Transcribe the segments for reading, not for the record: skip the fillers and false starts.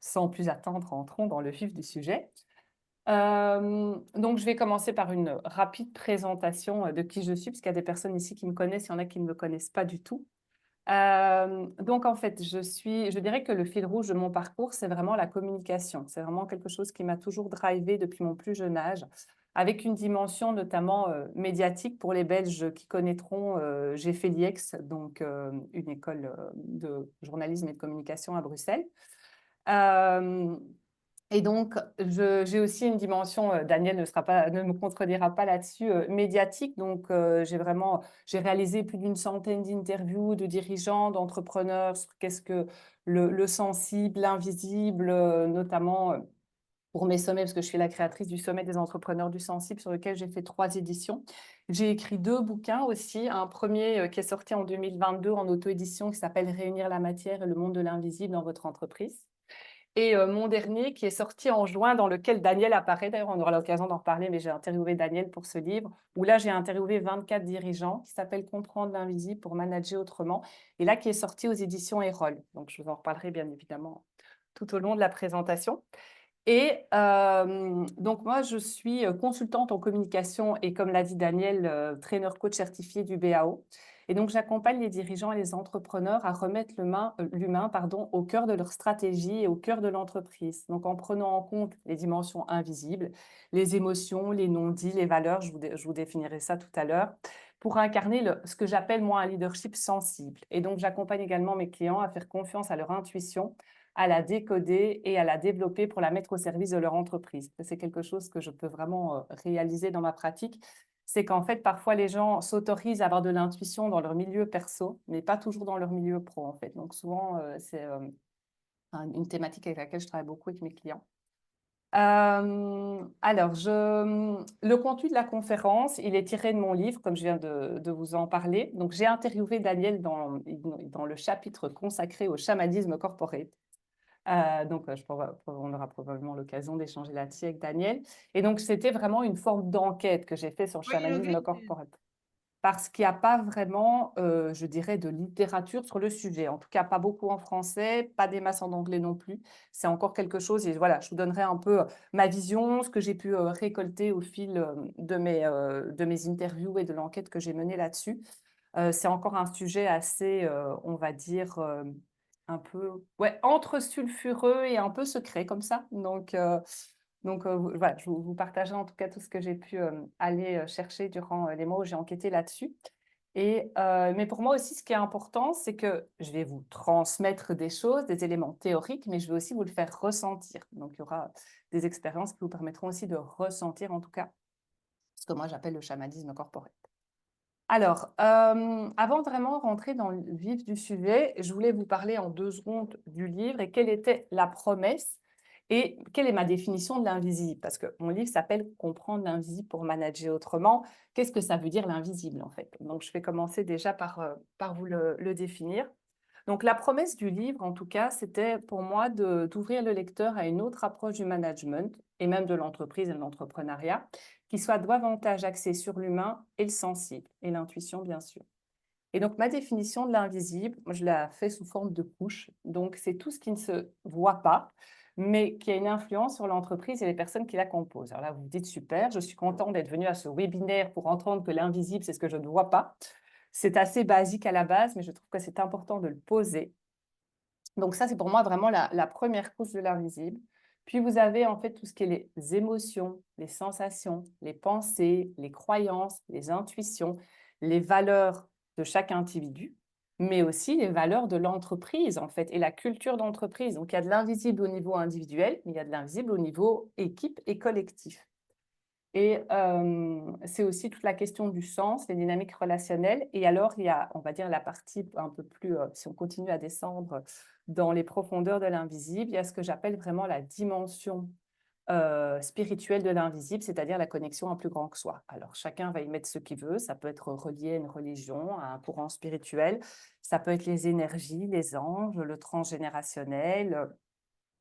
sans plus attendre, entrons dans le vif du sujet. Donc je vais commencer par une rapide présentation, de qui je suis, parce qu'il y a des personnes ici qui me connaissent, il y en a qui ne me connaissent pas du tout. Donc en fait, je dirais que le fil rouge de mon parcours, c'est vraiment la communication. C'est vraiment quelque chose qui m'a toujours drivée depuis mon plus jeune âge, avec une dimension notamment, médiatique. Pour les Belges qui connaîtront, j'ai fait l'IEX, donc une école, de journalisme et de communication à Bruxelles. Hem Et donc, j'ai aussi une dimension, Daniel ne me contredira pas là-dessus, médiatique. Donc, j'ai réalisé plus d'une centaine d'interviews de dirigeants, d'entrepreneurs sur qu'est-ce que le sensible, l'invisible, notamment, pour mes sommets, parce que je suis la créatrice du sommet des entrepreneurs du sensible, sur lequel j'ai fait 3 éditions. J'ai écrit 2 bouquins aussi. Un premier qui est sorti en 2022 en auto-édition, qui s'appelle «Réunir la matière et le monde de l'invisible dans votre entreprise». Et mon dernier qui est sorti en juin, dans lequel Daniel apparaît. D'ailleurs, on aura l'occasion d'en reparler, mais j'ai interviewé Daniel pour ce livre, où là, j'ai interviewé 24 dirigeants, qui s'appelle «Comprendre l'invisible pour manager autrement», et là, qui est sorti aux éditions Erol. Donc je vous en reparlerai bien évidemment tout au long de la présentation. Et donc moi, je suis, consultante en communication et, comme l'a dit Daniel, trainer coach certifié du BAO. Et donc j'accompagne les dirigeants et les entrepreneurs à remettre l'humain, pardon, au cœur de leur stratégie et au cœur de l'entreprise. Donc en prenant en compte les dimensions invisibles, les émotions, les non-dits, les valeurs, je vous définirai ça tout à l'heure, pour incarner ce que j'appelle moi un leadership sensible. Et donc j'accompagne également mes clients à faire confiance à leur intuition, à la décoder et à la développer pour la mettre au service de leur entreprise. C'est quelque chose que je peux vraiment réaliser dans ma pratique. C'est qu'en fait, parfois, les gens s'autorisent à avoir de l'intuition dans leur milieu perso, mais pas toujours dans leur milieu pro, en fait. Donc souvent, c'est une thématique avec laquelle je travaille beaucoup avec mes clients. Alors, le contenu de la conférence, il est tiré de mon livre, comme je viens de vous en parler. Donc, j'ai interviewé Daniel dans le chapitre consacré au chamanisme corporate. On aura probablement l'occasion d'échanger là-dessus avec Daniel. Et donc, c'était vraiment une forme d'enquête que j'ai fait sur le Oui, chamanisme okay. corporel. Parce qu'il n'y a pas vraiment, je dirais, de littérature sur le sujet. En tout cas, pas beaucoup en français, pas des masses en anglais non plus. C'est encore quelque chose, et voilà, je vous donnerai un peu ma vision, ce que j'ai pu récolter au fil de mes interviews et de l'enquête que j'ai menée là-dessus. C'est encore un sujet assez, on va dire, un peu, ouais, entre sulfureux et un peu secret comme ça. Voilà, je vous partagerai en tout cas tout ce que j'ai pu, aller, chercher durant, les mois où j'ai enquêté là-dessus. Mais pour moi aussi, ce qui est important, c'est que je vais vous transmettre des choses, des éléments théoriques, mais je vais aussi vous le faire ressentir. Donc il y aura des expériences qui vous permettront aussi de ressentir, en tout cas, ce que moi j'appelle le chamanisme corporel. Alors, avant de vraiment rentrer dans le vif du sujet, je voulais vous parler en 2 secondes du livre et quelle était la promesse et quelle est ma définition de l'invisible. Parce que mon livre s'appelle «Comprendre l'invisible pour manager autrement». Qu'est-ce que ça veut dire l'invisible, en fait? Donc je vais commencer déjà par vous le définir. Donc la promesse du livre, en tout cas, c'était pour moi d'ouvrir le lecteur à une autre approche du management et même de l'entreprise et de l'entrepreneuriat, qui soit davantage axée sur l'humain et le sensible, et l'intuition, bien sûr. Et donc ma définition de l'invisible, moi, je la fais sous forme de couche. Donc c'est tout ce qui ne se voit pas, mais qui a une influence sur l'entreprise et les personnes qui la composent. Alors là, vous vous dites: «Super, je suis content d'être venue à ce webinaire pour entendre que l'invisible, c'est ce que je ne vois pas». C'est assez basique à la base, mais je trouve que c'est important de le poser. Donc ça, c'est pour moi vraiment la 1re couche de l'invisible. Puis vous avez en fait tout ce qui est les émotions, les sensations, les pensées, les croyances, les intuitions, les valeurs de chaque individu, mais aussi les valeurs de l'entreprise en fait et la culture d'entreprise. Donc il y a de l'invisible au niveau individuel, mais il y a de l'invisible au niveau équipe et collectif. Et c'est aussi toute la question du sens, les dynamiques relationnelles. Et alors, il y a, on va dire, la partie un peu plus, si on continue à descendre dans les profondeurs de l'invisible, il y a ce que j'appelle vraiment la dimension, spirituelle de l'invisible, c'est-à-dire la connexion à plus grand que soi. Alors chacun va y mettre ce qu'il veut, ça peut être relié à une religion, à un courant spirituel, ça peut être les énergies, les anges, le transgénérationnel,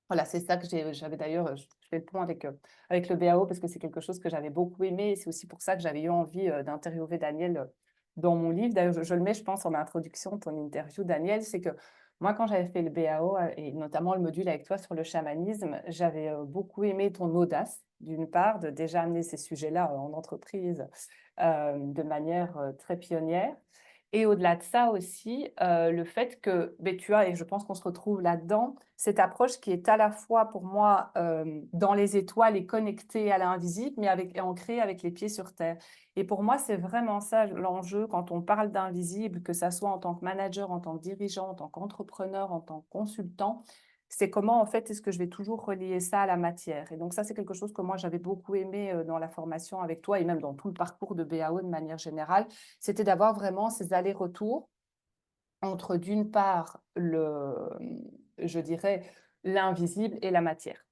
voilà, c'est ça que j'avais d'ailleurs, je fais le pont avec le BAO parce que c'est quelque chose que j'avais beaucoup aimé et c'est aussi pour ça que j'avais eu envie, d'interviewer Daniel, dans mon livre. D'ailleurs, je le mets, je pense, en introduction de ton interview, Daniel, c'est que Moi, quand j'avais fait le BAO et notamment le module avec toi sur le chamanisme, j'avais beaucoup aimé ton audace, d'une part, de déjà amener ces sujets-là en entreprise de manière très pionnière. Et au-delà de ça aussi, le fait que, ben, tu vois, et je pense qu'on se retrouve là-dedans, cette approche qui est à la fois pour moi dans les étoiles et connectée à l'invisible, mais ancrée avec les pieds sur terre. Et pour moi, c'est vraiment ça l'enjeu quand on parle d'invisible, que ça soit en tant que manager, en tant que dirigeant, en tant qu'entrepreneur, en tant que consultant, c'est comment en fait est-ce que je vais toujours relier ça à la matière. Et donc ça, c'est quelque chose que moi j'avais beaucoup aimé dans la formation avec toi et même dans tout le parcours de BAO de manière générale, c'était d'avoir vraiment ces allers-retours entre d'une part je dirais, l'invisible et la matière.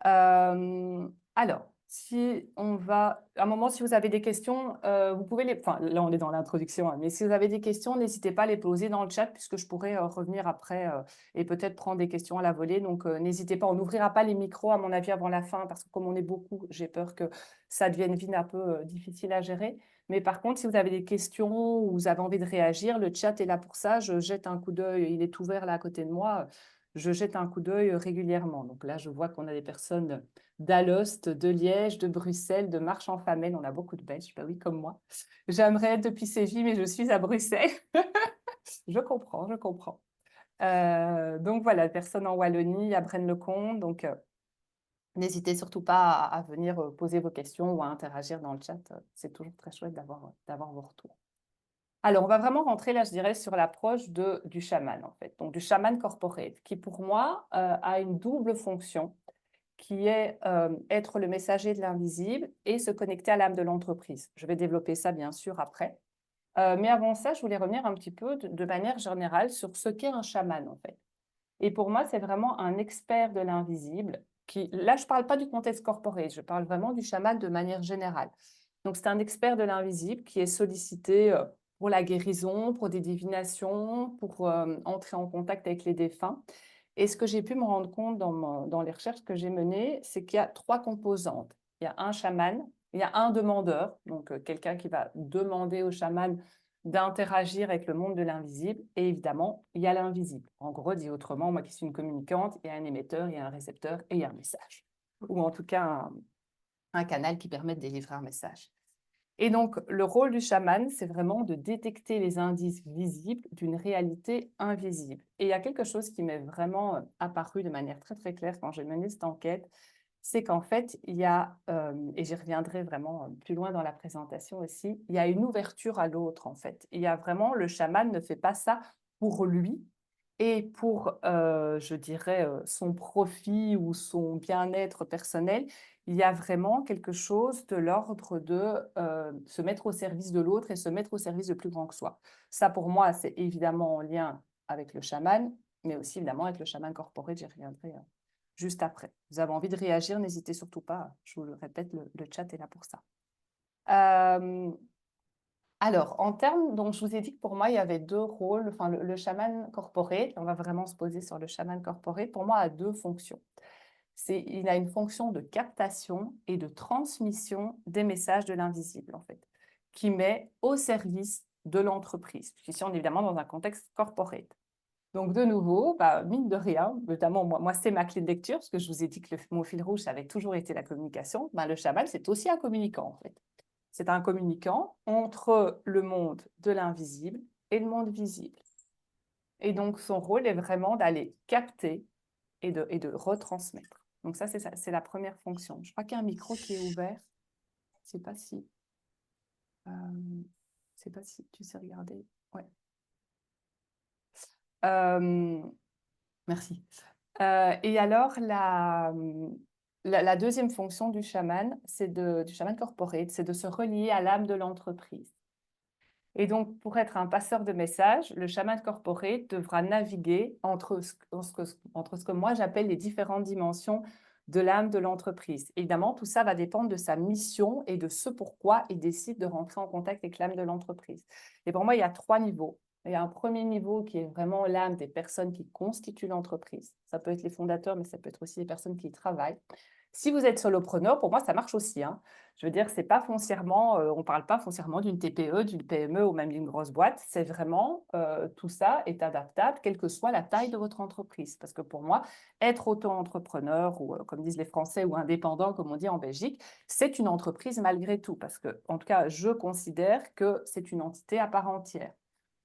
Alors, si on va, à un moment, si vous avez des questions, vous pouvez les, enfin, là, on est dans l'introduction, hein, mais si vous avez des questions, n'hésitez pas à les poser dans le chat, puisque je pourrais revenir après et peut-être prendre des questions à la volée. Donc, n'hésitez pas, on n'ouvrira pas les micros, à mon avis, avant la fin, parce que comme on est beaucoup, j'ai peur que ça devienne vite un peu difficile à gérer. Mais par contre, si vous avez des questions ou vous avez envie de réagir, le chat est là pour ça. Je jette un coup d'œil, il est ouvert là à côté de moi. Je jette un coup d'œil régulièrement. Donc là, je vois qu'on a des personnes d'Alost, de Liège, de Bruxelles, de Marche-en-Famenne. On a beaucoup de Belges, bah oui, comme moi. J'aimerais être depuis Séville, mais je suis à Bruxelles. Je comprends, je comprends. Donc voilà, personne en Wallonie, à Braine-le-Comte. Donc n'hésitez surtout pas à venir poser vos questions ou à interagir dans le chat. C'est toujours très chouette d'avoir vos retours. Alors, on va vraiment rentrer là, je dirais, sur l'approche du chaman, en fait. Donc, du chaman corporate, qui pour moi a une double fonction, qui est être le messager de l'invisible et se connecter à l'âme de l'entreprise. Je vais développer ça, bien sûr, après. Mais avant ça, je voulais revenir un petit peu de manière générale sur ce qu'est un chaman, en fait. Et pour moi, c'est vraiment un expert de l'invisible qui, là, je ne parle pas du contexte corporate, je parle vraiment du chaman de manière générale. Donc, c'est un expert de l'invisible qui est sollicité pour la guérison, pour des divinations, pour entrer en contact avec les défunts. Et ce que j'ai pu me rendre compte dans les recherches que j'ai menées, c'est qu'il y a trois composantes. Il y a un chaman, il y a un demandeur, donc quelqu'un qui va demander au chaman d'interagir avec le monde de l'invisible. Et évidemment, il y a l'invisible. En gros, dit autrement, moi qui suis une communicante, il y a un émetteur, il y a un récepteur et il y a un message. Ou en tout cas, un canal qui permet de délivrer un message. Et donc, le rôle du chaman, c'est vraiment de détecter les indices visibles d'une réalité invisible. Et il y a quelque chose qui m'est vraiment apparu de manière très, très claire quand j'ai mené cette enquête, c'est qu'en fait, il y a, et j'y reviendrai vraiment plus loin dans la présentation aussi, il y a une ouverture à l'autre, en fait. Il y a vraiment, le chaman ne fait pas ça pour lui et pour, je dirais, son profit ou son bien-être personnel. Il y a vraiment quelque chose de l'ordre de se mettre au service de l'autre et se mettre au service de plus grand que soi. Ça, pour moi, c'est évidemment en lien avec le chaman, mais aussi évidemment avec le chaman corporel, j'y reviendrai juste après. Vous avez envie de réagir, n'hésitez surtout pas. Je vous le répète, le chat est là pour ça. Alors, en termes, donc je vous ai dit que pour moi, il y avait deux rôles. Enfin, le chaman corporate, on va vraiment se poser sur le chaman corporate, pour moi, a deux fonctions. Il a une fonction de captation et de transmission des messages de l'invisible, en fait, qui met au service de l'entreprise. Puisqu'ici, on est évidemment dans un contexte corporate. Donc, de nouveau, mine de rien, notamment moi c'est ma clé de lecture, parce que je vous ai dit que mon fil rouge, ça avait toujours été la communication. Le chaman, c'est aussi un communicant, en fait. C'est un communicant entre le monde de l'invisible et le monde visible. Et donc, son rôle est vraiment d'aller capter et de retransmettre. Donc ça, c'est la première fonction. Je crois qu'il y a un micro qui est ouvert. Je ne sais pas si... sais pas si tu sais regarder. Ouais. Merci. Et alors, la deuxième fonction du chaman, du chaman corporate, c'est de se relier à l'âme de l'entreprise. Et donc, pour être un passeur de messages, le chaman corporate devra naviguer entre ce que moi j'appelle les différentes dimensions de l'âme de l'entreprise. Évidemment, tout ça va dépendre de sa mission et de ce pourquoi il décide de rentrer en contact avec l'âme de l'entreprise. Et pour moi, il y a trois niveaux. Il y a un premier niveau qui est vraiment l'âme des personnes qui constituent l'entreprise. Ça peut être les fondateurs, mais ça peut être aussi les personnes qui y travaillent. Si vous êtes solopreneur, pour moi, ça marche aussi, hein. Je veux dire, c'est pas foncièrement, on ne parle pas foncièrement d'une TPE, d'une PME ou même d'une grosse boîte. C'est vraiment, tout ça est adaptable, quelle que soit la taille de votre entreprise. Parce que pour moi, être auto-entrepreneur ou, comme disent les Français, ou indépendant, comme on dit en Belgique, c'est une entreprise malgré tout. Parce que, en tout cas, je considère que c'est une entité à part entière.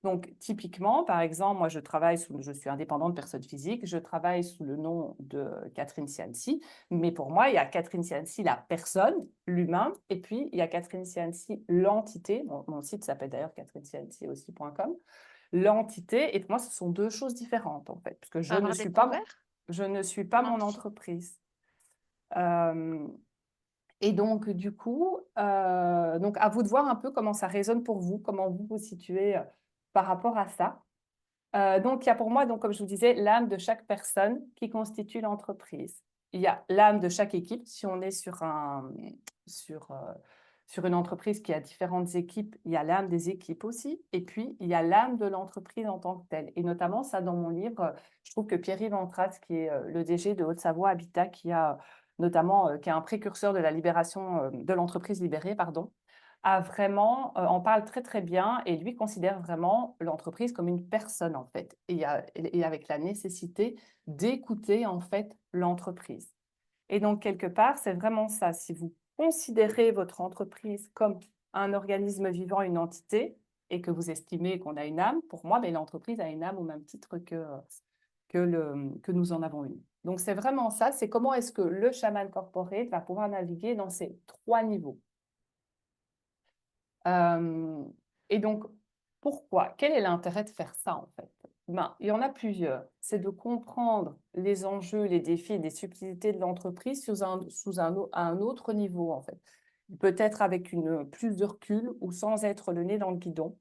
Donc, typiquement, par exemple, moi, je suis indépendante personne physique, je travaille sous le nom de Catherine Cianci, mais pour moi, il y a Catherine Cianci, la personne, l'humain, et puis il y a Catherine Cianci, l'entité. Mon site s'appelle d'ailleurs catherinecianci.com. L'entité, et pour moi, ce sont deux choses différentes, en fait, parce que Avoir découvert? je ne suis pas mon L'entité. entreprise. Euh, et donc, du coup, donc à vous de voir un peu comment ça résonne pour vous, comment vous vous situez par rapport à ça. Donc, il y a pour moi, donc, comme je vous disais, l'âme de chaque personne qui constitue l'entreprise. Il y a l'âme de chaque équipe. Si on est sur, euh, sur une entreprise qui a différentes équipes, il y a l'âme des équipes aussi. Et puis, il y a l'âme de l'entreprise en tant que telle. Et notamment, ça, dans mon livre, je trouve que Pierre-Yves Antras, qui est le DG de Haute-Savoie Habitat, qui a notamment, qui est un précurseur de la libération, de l'entreprise libérée, pardon, a vraiment, en parle très très bien et lui considère vraiment l'entreprise comme une personne en fait et avec la nécessité d'écouter en fait l'entreprise. Et donc quelque part, c'est vraiment ça. Si vous considérez votre entreprise comme un organisme vivant, une entité, et que vous estimez qu'on a une âme, pour moi, ben, l'entreprise a une âme au même titre que nous en avons une. Donc c'est vraiment ça, c'est comment est-ce que le chaman corporate va pouvoir naviguer dans ces trois niveaux. Et donc, pourquoi? Quel est l'intérêt de faire ça, en fait? Ben, il y en a plusieurs. C'est de comprendre les enjeux, les défis, les subtilités de l'entreprise à un autre niveau, en fait. Peut-être avec plus de recul ou sans être le nez dans le guidon.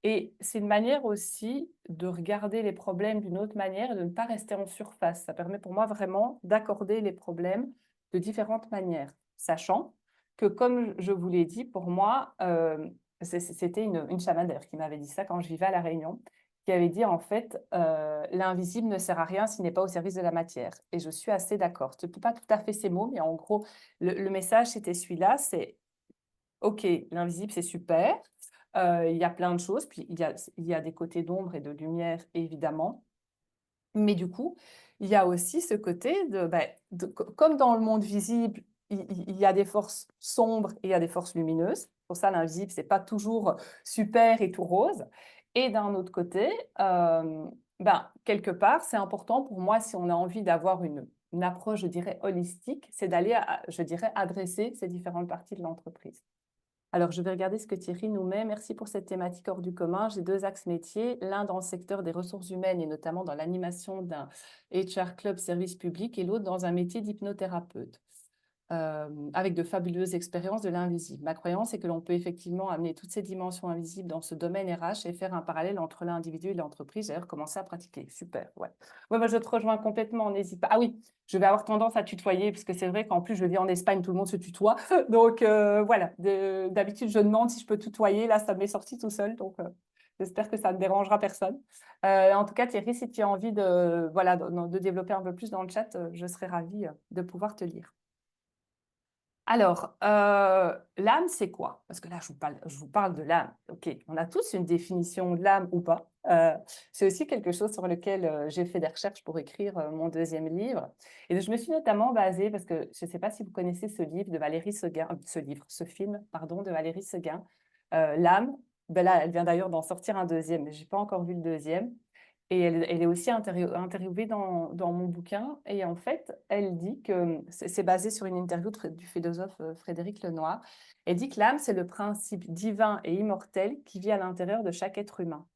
Et c'est une manière aussi de regarder les problèmes d'une autre manière et de ne pas rester en surface. Ça permet pour moi vraiment d'accorder les problèmes de différentes manières, sachant que, comme je vous l'ai dit, pour moi, c'était une chamane d'ailleurs qui m'avait dit ça quand je vivais à La Réunion, qui avait dit en fait, l'invisible ne sert à rien s'il n'est pas au service de la matière. Et je suis assez d'accord. Ce n'est pas tout à fait ces mots, mais en gros, le message, c'était celui-là, c'est OK, l'invisible, c'est super. Il y a plein de choses, puis il y a des côtés d'ombre et de lumière, évidemment. Mais du coup, il y a aussi ce côté comme dans le monde visible, il y a des forces sombres et il y a des forces lumineuses. Pour ça, l'invisible, c'est pas toujours super et tout rose. Et d'un autre côté, quelque part, c'est important pour moi, si on a envie d'avoir une approche, je dirais, holistique, c'est d'aller, je dirais, adresser ces différentes parties de l'entreprise. Alors, je vais regarder ce que Thierry nous met. Merci pour cette thématique hors du commun. J'ai deux axes métiers, l'un dans le secteur des ressources humaines et notamment dans l'animation d'un HR Club service public et l'autre dans un métier d'hypnothérapeute. Avec de fabuleuses expériences de l'invisible. Ma croyance est que l'on peut effectivement amener toutes ces dimensions invisibles dans ce domaine RH et faire un parallèle entre l'individu et l'entreprise. D'ailleurs, commencer à pratiquer. Super, ouais. Ouais, moi, je te rejoins complètement, n'hésite pas. Ah oui, je vais avoir tendance à tutoyer, puisque c'est vrai qu'en plus, je vis en Espagne, tout le monde se tutoie. Donc, voilà, d'habitude, je demande si je peux tutoyer. Là, ça m'est sorti tout seul, donc j'espère que ça ne dérangera personne. En tout cas, Thierry, si tu as envie voilà, de développer un peu plus dans le chat, je serais ravie de pouvoir te lire. Alors, l'âme, c'est quoi? Parce que là, je vous parle de l'âme. OK, on a tous une définition de l'âme ou pas. C'est aussi quelque chose sur lequel j'ai fait des recherches pour écrire mon deuxième livre. Et je me suis notamment basée, parce que je ne sais pas si vous connaissez ce livre de Valérie Seguin, ce film, pardon, de Valérie Seguin, L'âme. Ben là, elle vient d'ailleurs d'en sortir un deuxième, mais je n'ai pas encore vu le deuxième. Et elle est aussi interviewée dans mon bouquin. Et en fait, elle dit que c'est basé sur une interview du philosophe Frédéric Lenoir. Elle dit que l'âme, c'est le principe divin et immortel qui vit à l'intérieur de chaque être humain.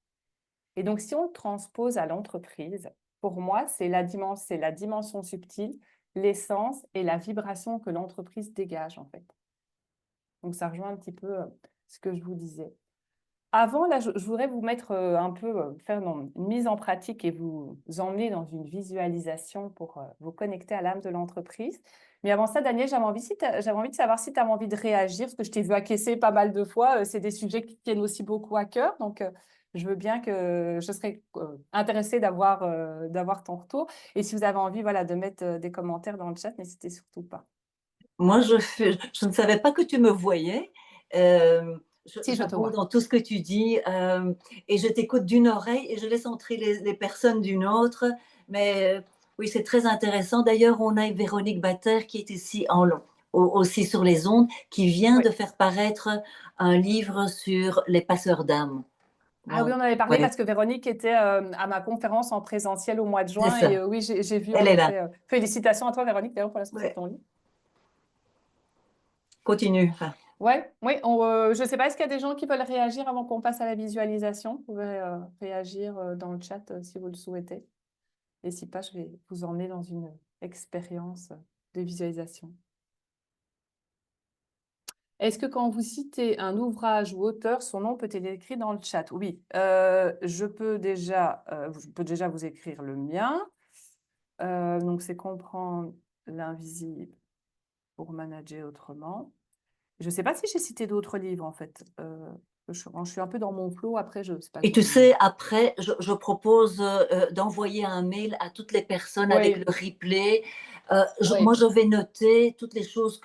Et donc, si on le transpose à l'entreprise, pour moi, c'est la dimension subtile, l'essence et la vibration que l'entreprise dégage, en fait. Donc, ça rejoint un petit peu ce que je vous disais. Avant, là, je voudrais vous mettre un peu, faire une mise en pratique et vous emmener dans une visualisation pour vous connecter à l'âme de l'entreprise. Mais avant ça, Daniel, j'avais envie de savoir si tu avais envie de réagir, parce que je t'ai vu acquiescer pas mal de fois. C'est des sujets qui tiennent aussi beaucoup à cœur. Donc, je veux bien que je serais intéressée d'avoir ton retour. Et si vous avez envie, voilà, de mettre des commentaires dans le chat, n'hésitez surtout pas. Moi, je ne savais pas que tu me voyais. Si, je te J'avoue vois. dans tout ce que tu dis, et je t'écoute d'une oreille et je laisse entrer les personnes d'une autre. Mais oui, c'est très intéressant. D'ailleurs, on a Véronique Batter qui est ici aussi sur les ondes, qui vient Oui. de faire paraître un livre sur les passeurs d'âmes. Ah oui, Donc, on en avait parlé ouais, parce que Véronique était à ma conférence en présentiel au mois de c'est juin. Et ça. oui, j'ai vu en Elle est là. effet. Félicitations à toi, Véronique, d'ailleurs, pour la sortie de Ouais, ton livre. continue. Enfin, Ouais, oui, je ne sais pas, est-ce qu'il y a des gens qui veulent réagir avant qu'on passe à la visualisation? Vous pouvez réagir dans le chat si vous le souhaitez. Et si pas, je vais vous emmener dans une expérience de visualisation. Est-ce que quand vous citez un ouvrage ou auteur, son nom peut être écrit dans le chat? Oui, je peux déjà vous écrire le mien. Donc, c'est comprendre l'invisible pour manager autrement. Je ne sais pas si j'ai cité d'autres livres, en fait. Je suis un peu dans mon flot. Après, je ne sais pas et tu si... sais, après, je propose d'envoyer un mail à toutes les personnes avec le Oui, replay. Moi, oui, je vais noter toutes les choses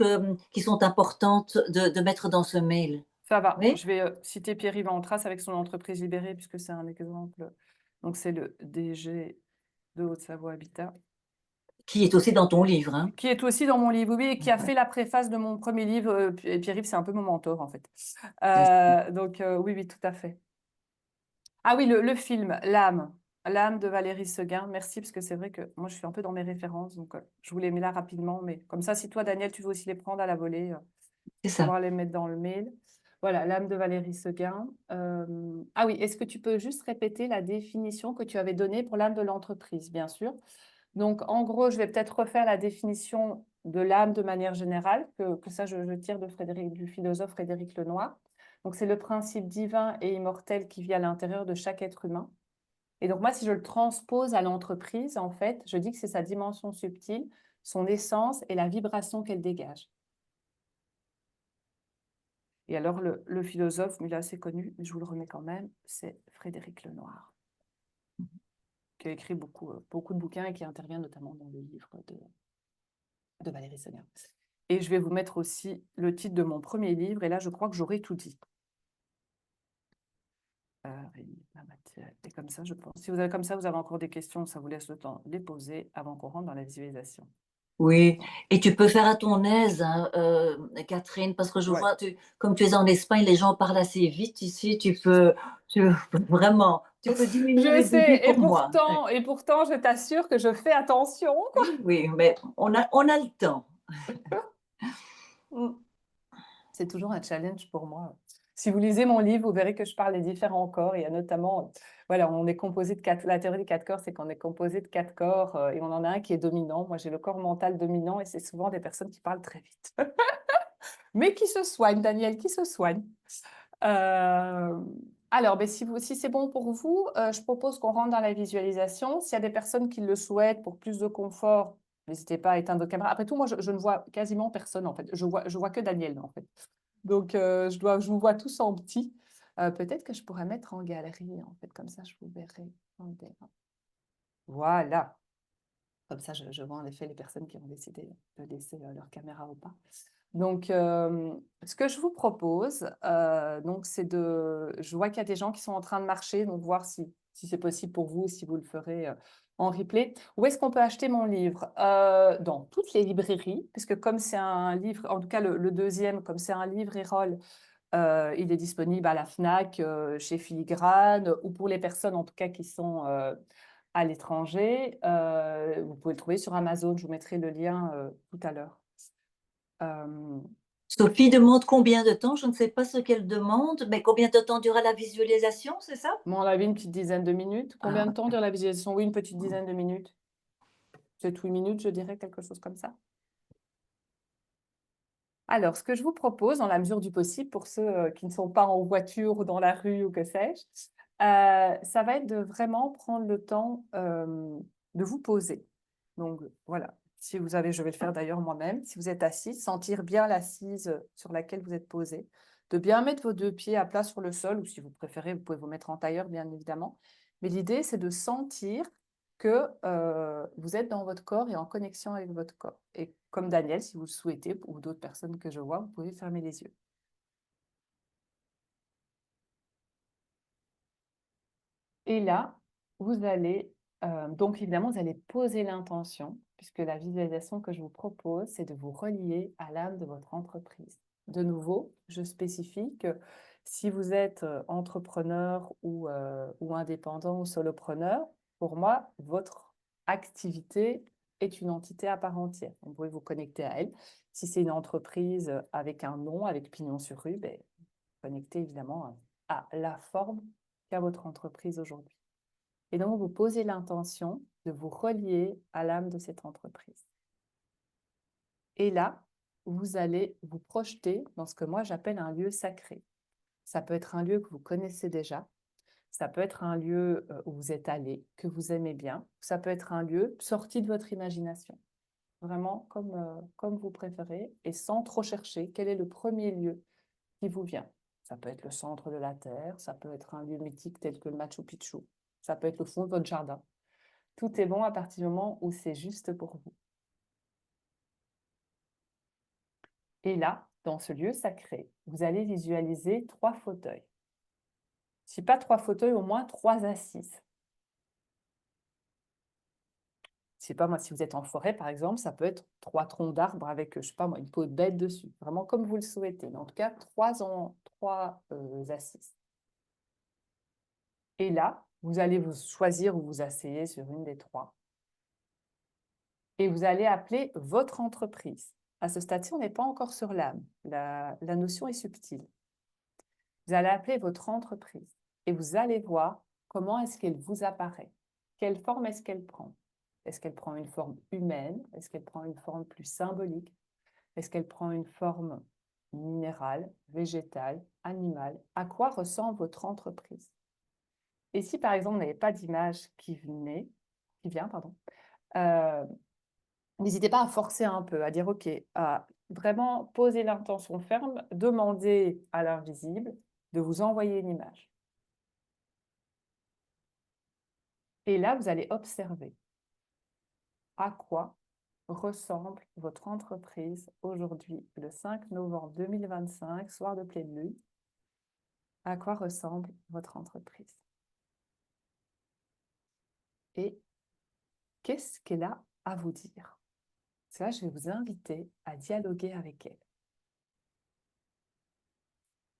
qui sont importantes de mettre dans ce mail. ça va. Oui? Je vais citer Pierre-Yves Antras avec son entreprise libérée, puisque c'est un exemple. Donc, c'est le DG de Haute-Savoie Habitat, Qui est aussi dans ton livre, hein. qui est aussi dans mon livre, oui, et qui a fait la préface de mon premier livre. Et Pierre-Yves, c'est un peu mon mentor, en fait. Donc, oui, oui, tout à fait. Ah oui, le film, L'âme de Valérie Seguin. Merci, parce que c'est vrai que moi, je suis un peu dans mes références, donc je vous les mets là rapidement. Mais comme ça, si toi, Daniel, tu veux aussi les prendre à la volée, C'est tu ça. pourras les mettre dans le mail. Voilà, L'âme de Valérie Seguin. Ah oui, est-ce que tu peux juste répéter la définition que tu avais donnée pour l'âme de l'entreprise, bien sûr. Donc, en gros, je vais peut-être refaire la définition de l'âme de manière générale, que ça, je tire du philosophe Frédéric Lenoir. Donc, c'est le principe divin et immortel qui vit à l'intérieur de chaque être humain. Et donc, moi, si je le transpose à l'entreprise, en fait, je dis que c'est sa dimension subtile, son essence et la vibration qu'elle dégage. Et alors, le philosophe, mais il est assez connu, mais je vous le remets quand même, c'est Frédéric Lenoir, qui a écrit beaucoup de bouquins et qui intervient notamment dans le livre de Valérie Seguin. Et je vais vous mettre aussi le titre de mon premier livre, et là, je crois que j'aurai tout dit. Et comme ça, je pense. Si vous avez comme ça, vous avez encore des questions, ça vous laisse le temps de les poser avant qu'on rentre dans la visualisation. Oui, et tu peux faire à ton aise, hein, Catherine, parce que je Ouais. vois, comme tu es en Espagne, les gens parlent assez vite ici. Vraiment, tu peux diminuer Je le débit sais, pour moi. et pourtant, je t'assure que je fais attention. Oui, oui, mais on a le temps. Mm. C'est toujours un challenge pour moi. Si vous lisez mon livre, vous verrez que je parle des différents corps. Il y a notamment, voilà, on est composé de quatre. La théorie des quatre corps, c'est qu'on est composé de quatre corps et on en a un qui est dominant. Moi, j'ai le corps mental dominant et c'est souvent des personnes qui parlent très vite. Mais qui se soignent, Daniel, qui se soignent. Euh, alors, ben, si c'est bon pour vous, je propose qu'on rentre dans la visualisation. S'il y a des personnes qui le souhaitent pour plus de confort, n'hésitez pas à éteindre vos caméras. Après tout, moi, je ne vois quasiment personne, en fait. Je vois que Daniel, en fait. Donc, je vous vois tous en petit. Peut-être que je pourrais mettre en galerie, en fait, comme ça, je vous verrai. Voilà. Comme ça, je vois en effet les personnes qui ont décidé de laisser leur caméra ou pas. Donc, ce que je vous propose, donc, je vois qu'il y a des gens qui sont en train de marcher, donc voir si c'est possible pour vous, si vous le ferez en replay. Où est-ce qu'on peut acheter mon livre? Dans toutes les librairies, puisque comme c'est un livre, en tout cas le deuxième, comme c'est un livre Erol, il est disponible à la FNAC, chez Filigrane, ou pour les personnes en tout cas qui sont à l'étranger. Vous pouvez le trouver sur Amazon, je vous mettrai le lien tout à l'heure. Euh, Sophie demande combien de temps, je ne sais pas ce qu'elle demande, mais combien de temps durera la visualisation, c'est ça? Bon, on avait une petite dizaine de minutes. Ah, Combien de temps ouais. dure la visualisation? Oui, une petite dizaine de minutes. 7 ou 8 minutes, je dirais, quelque chose comme ça. Alors, ce que je vous propose, dans la mesure du possible, pour ceux qui ne sont pas en voiture ou dans la rue ou que sais-je, ça va être de vraiment prendre le temps de vous poser. Donc, voilà. Si vous avez, je vais le faire d'ailleurs moi-même, si vous êtes assis, sentir bien l'assise sur laquelle vous êtes posé. de bien mettre vos 2 pieds à plat sur le sol ou si vous préférez, vous pouvez vous mettre en tailleur, bien évidemment. Mais l'idée, c'est de sentir que, vous êtes dans votre corps et en connexion avec votre corps. Et comme Daniel, si vous le souhaitez, ou d'autres personnes que je vois, vous pouvez fermer les yeux. Et là, vous allez, donc évidemment, vous allez poser l'intention, puisque la visualisation que je vous propose, c'est de vous relier à l'âme de votre entreprise. De nouveau, je spécifie que si vous êtes entrepreneur ou indépendant ou solopreneur, pour moi, votre activité est une entité à part entière. Vous pouvez vous connecter à elle. Si c'est une entreprise avec un nom, avec pignon sur rue, ben, connectez évidemment à la forme qu'a votre entreprise aujourd'hui. Et donc, vous posez l'intention de vous relier à l'âme de cette entreprise. Et là, vous allez vous projeter dans ce que moi j'appelle un lieu sacré. Ça peut être un lieu que vous connaissez déjà, ça peut être un lieu où vous êtes allé, que vous aimez bien, ça peut être un lieu sorti de votre imagination. Vraiment comme vous préférez et sans trop chercher quel est le premier lieu qui vous vient. Ça peut être le centre de la Terre, ça peut être un lieu mythique tel que le Machu Picchu, ça peut être le fond de votre jardin. Tout est bon à partir du moment où c'est juste pour vous. Et là, dans ce lieu sacré, vous allez visualiser 3 fauteuils. Si pas 3 fauteuils, au moins 3 assises. Je sais pas moi, si vous êtes en forêt, par exemple, ça peut être 3 troncs d'arbres avec, je sais pas moi, une peau de bête dessus. Vraiment comme vous le souhaitez. Mais en tout cas, 3 assises. Et là, vous allez vous choisir où vous asseyez sur une des 3. Et vous allez appeler votre entreprise. À ce stade-ci, on n'est pas encore sur l'âme. La notion est subtile. Vous allez appeler votre entreprise et vous allez voir comment est-ce qu'elle vous apparaît. Quelle forme est-ce qu'elle prend? Est-ce qu'elle prend une forme humaine? Est-ce qu'elle prend une forme plus symbolique? Est-ce qu'elle prend une forme minérale, végétale, animale? À quoi ressemble votre entreprise? Et si par exemple, vous n'avez pas d'image qui vient, pardon, n'hésitez pas à forcer un peu, à dire OK, à vraiment poser l'intention ferme, demander à l'invisible de vous envoyer une image. Et là, vous allez observer à quoi ressemble votre entreprise aujourd'hui, le 5 novembre 2025, soir de pleine lune. À quoi ressemble votre entreprise? Et qu'est-ce qu'elle a à vous dire? C'est là, je vais vous inviter à dialoguer avec elle.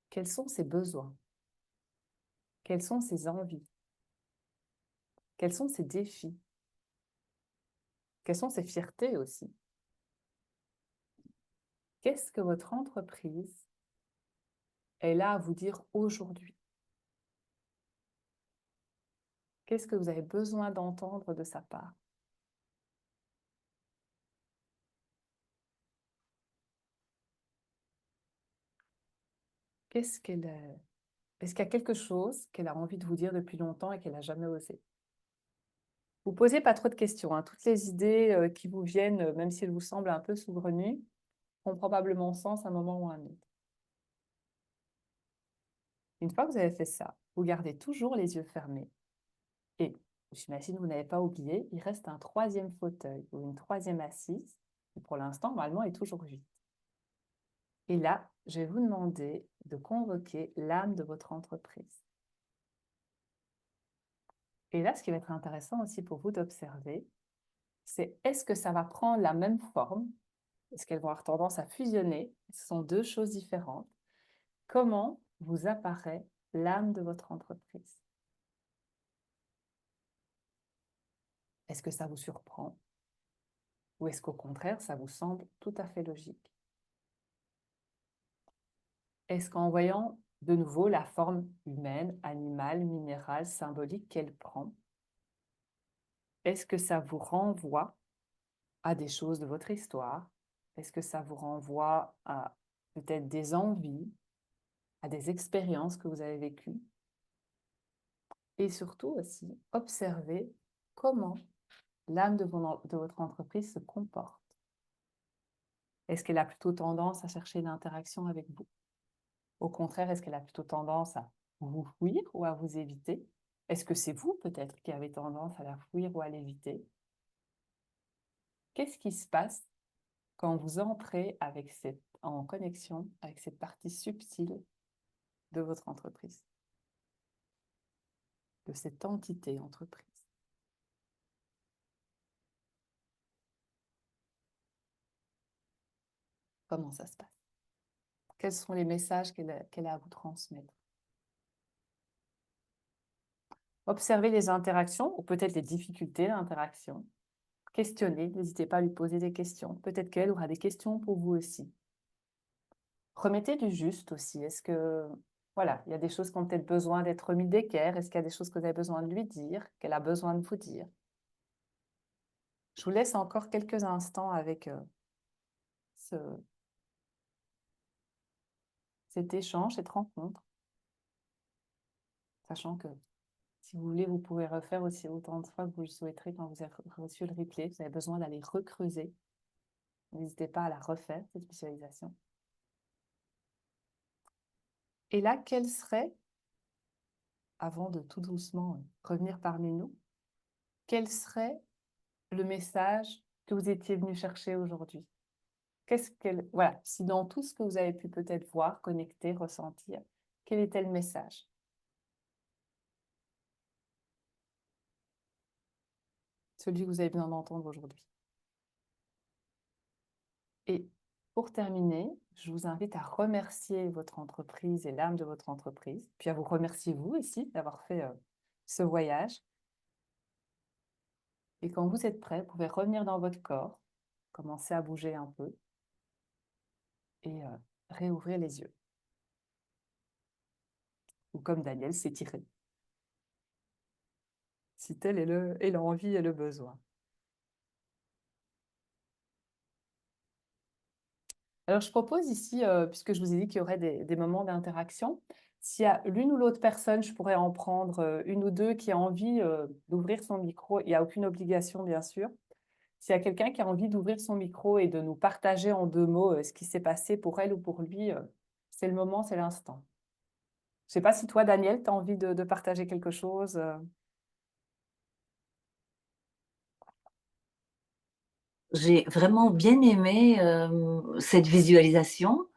Quels sont ses besoins? Quelles sont ses envies? Quels sont ses défis? Quelles sont ses fiertés aussi? Qu'est-ce que votre entreprise est là à vous dire aujourd'hui? Qu'est-ce que vous avez besoin d'entendre de sa part? Est-ce qu'il y a quelque chose qu'elle a envie de vous dire depuis longtemps et qu'elle n'a jamais osé? Vous ne posez pas trop de questions, hein. Toutes les idées qui vous viennent, même si elles vous semblent un peu saugrenues, font probablement sens à un moment ou à un autre. Une fois que vous avez fait ça, vous gardez toujours les yeux fermés. Et j'imagine que vous n'avez pas oublié, il reste un 3e fauteuil ou une 3e assise, qui pour l'instant, normalement, est toujours vide. Et là, je vais vous demander de convoquer l'âme de votre entreprise. Et là, ce qui va être intéressant aussi pour vous d'observer, c'est est-ce que ça va prendre la même forme? Est-ce qu'elles vont avoir tendance à fusionner? Ce sont 2 choses différentes. Comment vous apparaît l'âme de votre entreprise? Est-ce que ça vous surprend? Ou est-ce qu'au contraire, ça vous semble tout à fait logique? Est-ce qu'en voyant de nouveau la forme humaine, animale, minérale, symbolique qu'elle prend, est-ce que ça vous renvoie à des choses de votre histoire? Est-ce que ça vous renvoie à peut-être des envies, à des expériences que vous avez vécues? Et surtout aussi, observez comment l'âme de votre entreprise se comporte. Est-ce qu'elle a plutôt tendance à chercher l'interaction avec vous? Au contraire, est-ce qu'elle a plutôt tendance à vous fuir ou à vous éviter? Est-ce que c'est vous peut-être qui avez tendance à la fuir ou à l'éviter? Qu'est-ce qui se passe quand vous entrez en connexion avec cette partie subtile de votre entreprise, de cette entité entreprise? Comment ça se passe? Quels sont les messages qu'elle a à vous transmettre? Observez les interactions ou peut-être les difficultés d'interaction. Questionnez, n'hésitez pas à lui poser des questions. Peut-être qu'elle aura des questions pour vous aussi. Remettez du juste aussi. Est-ce que, voilà, il y a des choses qui ont peut-être besoin d'être remis d'équerre? Est-ce qu'il y a des choses que vous avez besoin de lui dire, qu'elle a besoin de vous dire? Je vous laisse encore quelques instants avec ce- cet échange, cette rencontre, sachant que si vous voulez, vous pouvez refaire aussi autant de fois que vous le souhaiterez quand vous avez reçu le replay. Vous avez besoin d'aller recreuser. N'hésitez pas à la refaire, cette visualisation. Et là, quel serait, avant de tout doucement revenir parmi nous, quel serait le message que vous étiez venu chercher aujourd'hui? Voilà, si dans tout ce que vous avez pu peut-être voir, connecter, ressentir, quel était le message? Celui que vous avez besoin d'entendre aujourd'hui. Et pour terminer, je vous invite à remercier votre entreprise et l'âme de votre entreprise, puis à vous remercier vous aussi d'avoir fait ce voyage. Et quand vous êtes prêt, vous pouvez revenir dans votre corps, commencer à bouger un peu et réouvrir les yeux. Ou comme Daniel, s'étirer, si tel est l'envie et le besoin. Alors, je propose ici, puisque je vous ai dit qu'il y aurait des moments d'interaction, s'il y a l'une ou l'autre personne, je pourrais en prendre une ou deux qui a envie d'ouvrir son micro. Il n'y a aucune obligation, bien sûr. S'il y a quelqu'un qui a envie d'ouvrir son micro et de nous partager en 2 mots ce qui s'est passé pour elle ou pour lui, c'est le moment, c'est l'instant. Je ne sais pas si toi, Daniel, tu as envie de partager quelque chose. J'ai vraiment bien aimé cette visualisation.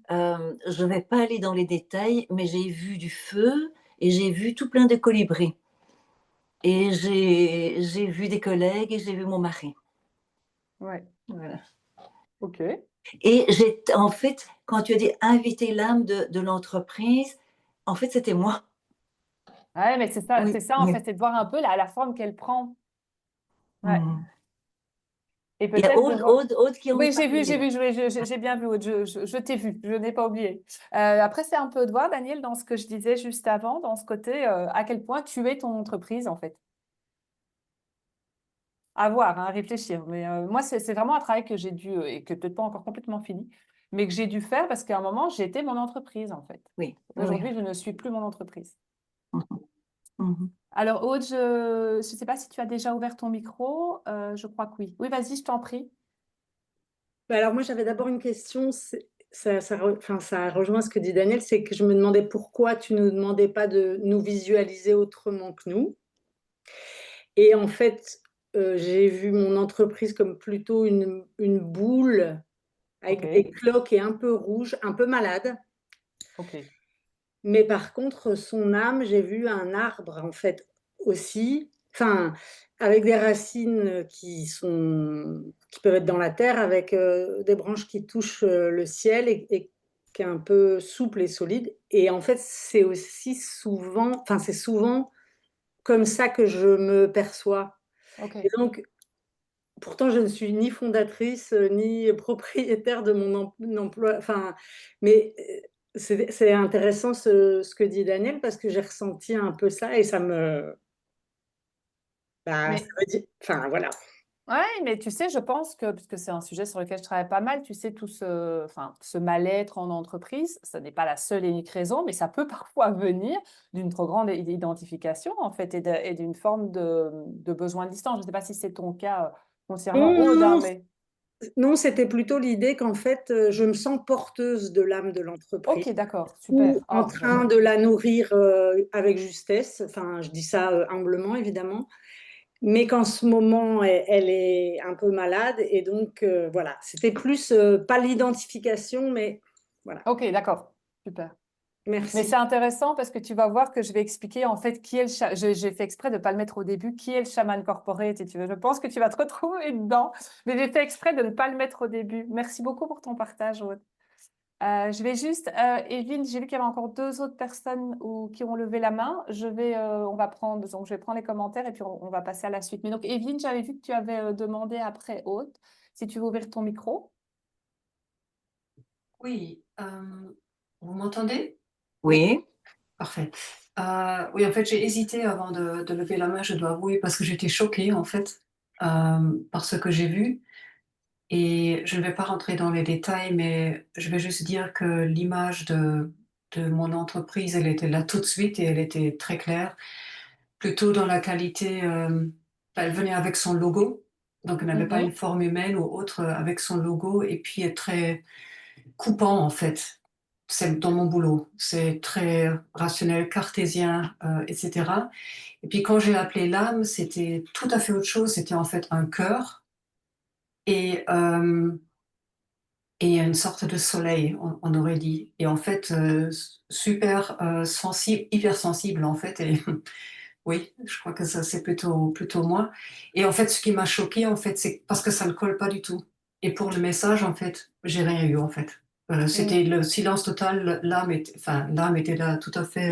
Je ne vais pas aller dans les détails, mais j'ai vu du feu et j'ai vu tout plein de colibris. Et j'ai vu des collègues et j'ai vu mon mari. Ouais, Voilà. ok. Et en fait, quand tu as dit inviter l'âme de l'entreprise, en fait, c'était moi. Ouais, mais Oui, c'est ça en oui. fait, c'est de voir un peu la forme qu'elle prend. Ouais. Mhm. Et Il y a peut-être de voir. Aude qui a envie Oui, de parler. j'ai bien vu, Aude, je t'ai vu, je n'ai pas oublié. Après, c'est un peu de voir, Daniel, dans ce que je disais juste avant, dans ce côté, à quel point tu es ton entreprise, en fait. À voir, hein, à réfléchir. Mais moi, c'est vraiment un travail que j'ai dû, et que peut-être pas encore complètement fini, mais que j'ai dû faire parce qu'à un moment, j'étais mon entreprise, en fait. Oui, oui, oui. Aujourd'hui, je ne suis plus mon entreprise. Mhm. Mhm. Alors, Aude, je ne sais pas si tu as déjà ouvert ton micro. Je crois que oui. Oui, vas-y, je t'en prie. Bah, alors moi, j'avais d'abord une question. Enfin, ça rejoint ce que dit Daniel, c'est que je me demandais pourquoi tu ne nous demandais pas de nous visualiser autrement que nous. Et en fait, j'ai vu mon entreprise comme plutôt une boule Ok, avec des cloques et un peu rouge, un peu malade. ok, Mais par contre, son âme, j'ai vu un arbre en fait aussi, enfin, avec des racines qui peuvent être dans la terre, avec des branches qui touchent le ciel et qui est un peu souple et solide. Et en fait, c'est aussi souvent, enfin, c'est souvent comme ça que je me perçois. ok. Et donc, pourtant, je ne suis ni fondatrice, ni propriétaire de mon emploi, enfin, mais c'est intéressant ce que dit Daniel parce que j'ai ressenti un peu ça et ça me bah, ça Mais veut dire enfin, voilà. ouais, mais tu sais, je pense que, puisque c'est un sujet sur lequel je travaille pas mal, tu sais, enfin, ce mal-être en entreprise, ça n'est pas la seule et unique raison, mais ça peut parfois venir d'une trop grande identification, en fait, et d'une forme de besoin de distance. Je ne sais pas si c'est ton cas concernant Aude, hein, Non, mais Non, c'était plutôt l'idée qu'en fait, je me sens porteuse de l'âme de l'entreprise Ok, d'accord, ou super. en Oh, train génial. de la nourrir avec justesse. Enfin, je dis ça humblement, évidemment. Mais qu'en ce moment, elle est un peu malade. Et donc, voilà, c'était plus, pas l'identification, mais voilà. Ok, d'accord, super. Mais c'est Merci. intéressant parce que tu vas voir que je vais expliquer en fait qui est j'ai fait exprès de ne pas le mettre au début, qui est le chaman corporate, si tu veux. Je pense que tu vas te retrouver dedans, mais j'ai fait exprès de ne pas le mettre au début. Merci beaucoup pour ton partage, Aude. Je vais juste, Evelyne, j'ai vu qu'il y avait encore deux autres personnes qui ont levé la main. On va prendre, donc je vais prendre les commentaires et puis on va passer à la suite. Mais donc, Evelyne, j'avais vu que tu avais demandé après Aude, si tu veux ouvrir ton micro. Oui, vous m'entendez? Oui, Oui. parfait. Oui, en fait, j'ai hésité avant de lever la main, je dois avouer, parce que j'étais choquée, en fait, par ce que j'ai vu. Et je ne vais pas rentrer dans les détails, mais je vais juste dire que l'image de mon entreprise, elle était là tout de suite et elle était très claire, plutôt dans la qualité, elle venait avec son logo, donc elle n'avait pas une Mhm. forme humaine ou autre, avec son logo, et puis est très coupant en fait. C'est dans mon boulot. C'est très rationnel, cartésien, etc. Et puis quand j'ai appelé l'âme, c'était tout à fait autre chose. C'était en fait un cœur et, euh, et une sorte de soleil, on aurait dit. Et en fait, super sensible, hyper sensible en fait. Et oui, je crois que ça c'est plutôt moi. Et en fait, ce qui m'a choqué en fait, c'est parce que ça ne colle pas du tout. Et pour le message, en fait, j'ai rien eu en fait. C'était Mm. le silence total. L'âme était là, tout à fait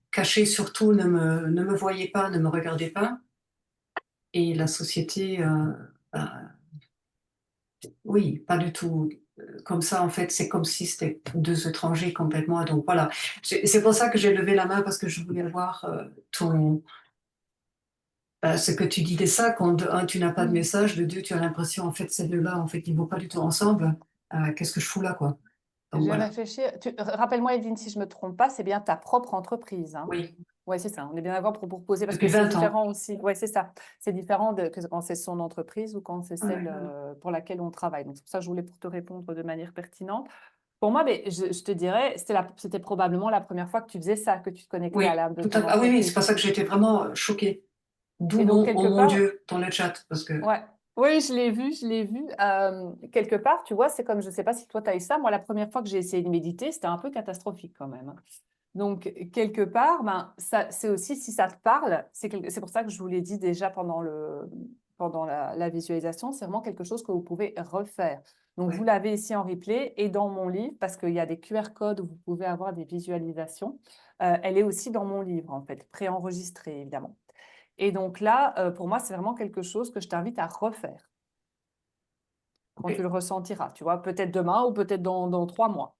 cachée. Surtout, ne me voyez pas, ne me regardez pas. Et la société, ben, oui, pas du tout. Comme ça, en fait, c'est comme si c'était deux étrangers complètement. Donc voilà, c'est pour ça que j'ai levé la main parce que je voulais voir ce que tu dis de ça, quand de un, tu n'as pas de Mm. message, de deux, tu as l'impression, en fait, ces deux-là, en fait, ils ne vont pas du tout ensemble. Qu'est-ce que je fous là, quoi? Donc Je voilà. réfléchis. Rappelle-moi, Evelyne, si je me trompe pas, c'est bien ta propre entreprise, hein. Oui, Oui, c'est ça. On est bien d'accord pour poser parce que depuis c'est 20 ans. différent aussi. Oui, c'est ça. C'est différent que quand c'est son entreprise ou quand c'est celle Ouais. pour laquelle on travaille. Donc, c'est pour ça que je voulais pour te répondre de manière pertinente. Pour moi, mais je te dirais, c'était probablement la première fois que tu faisais ça, que tu te connectais à Oui, l'âme de tout à ton fait. Ah oui, oui, c'est entreprise. pas ça que j'ai été vraiment choquée. D'où Et donc, mon oh quelque mon part, Dieu dans le chat, parce que ouais. Oui, je l'ai vu, je l'ai vu. Quelque part, tu vois, c'est comme, je ne sais pas si toi, tu as eu ça. Moi, la première fois que j'ai essayé de méditer, c'était un peu catastrophique quand même, hein. Donc, quelque part, ben, ça, c'est aussi, si ça te parle, c'est pour ça que je vous l'ai dit déjà pendant la visualisation, c'est vraiment quelque chose que vous pouvez refaire. Donc, vous ouais. l'avez ici en replay et dans mon livre, parce qu'il y a des QR codes où vous pouvez avoir des visualisations. Elle est aussi dans mon livre, en fait, préenregistrée, évidemment. Et donc là, pour moi, c'est vraiment quelque chose que je t'invite à refaire quand tu Ok, le ressentiras, tu vois, peut-être demain ou peut-être dans 3 mois.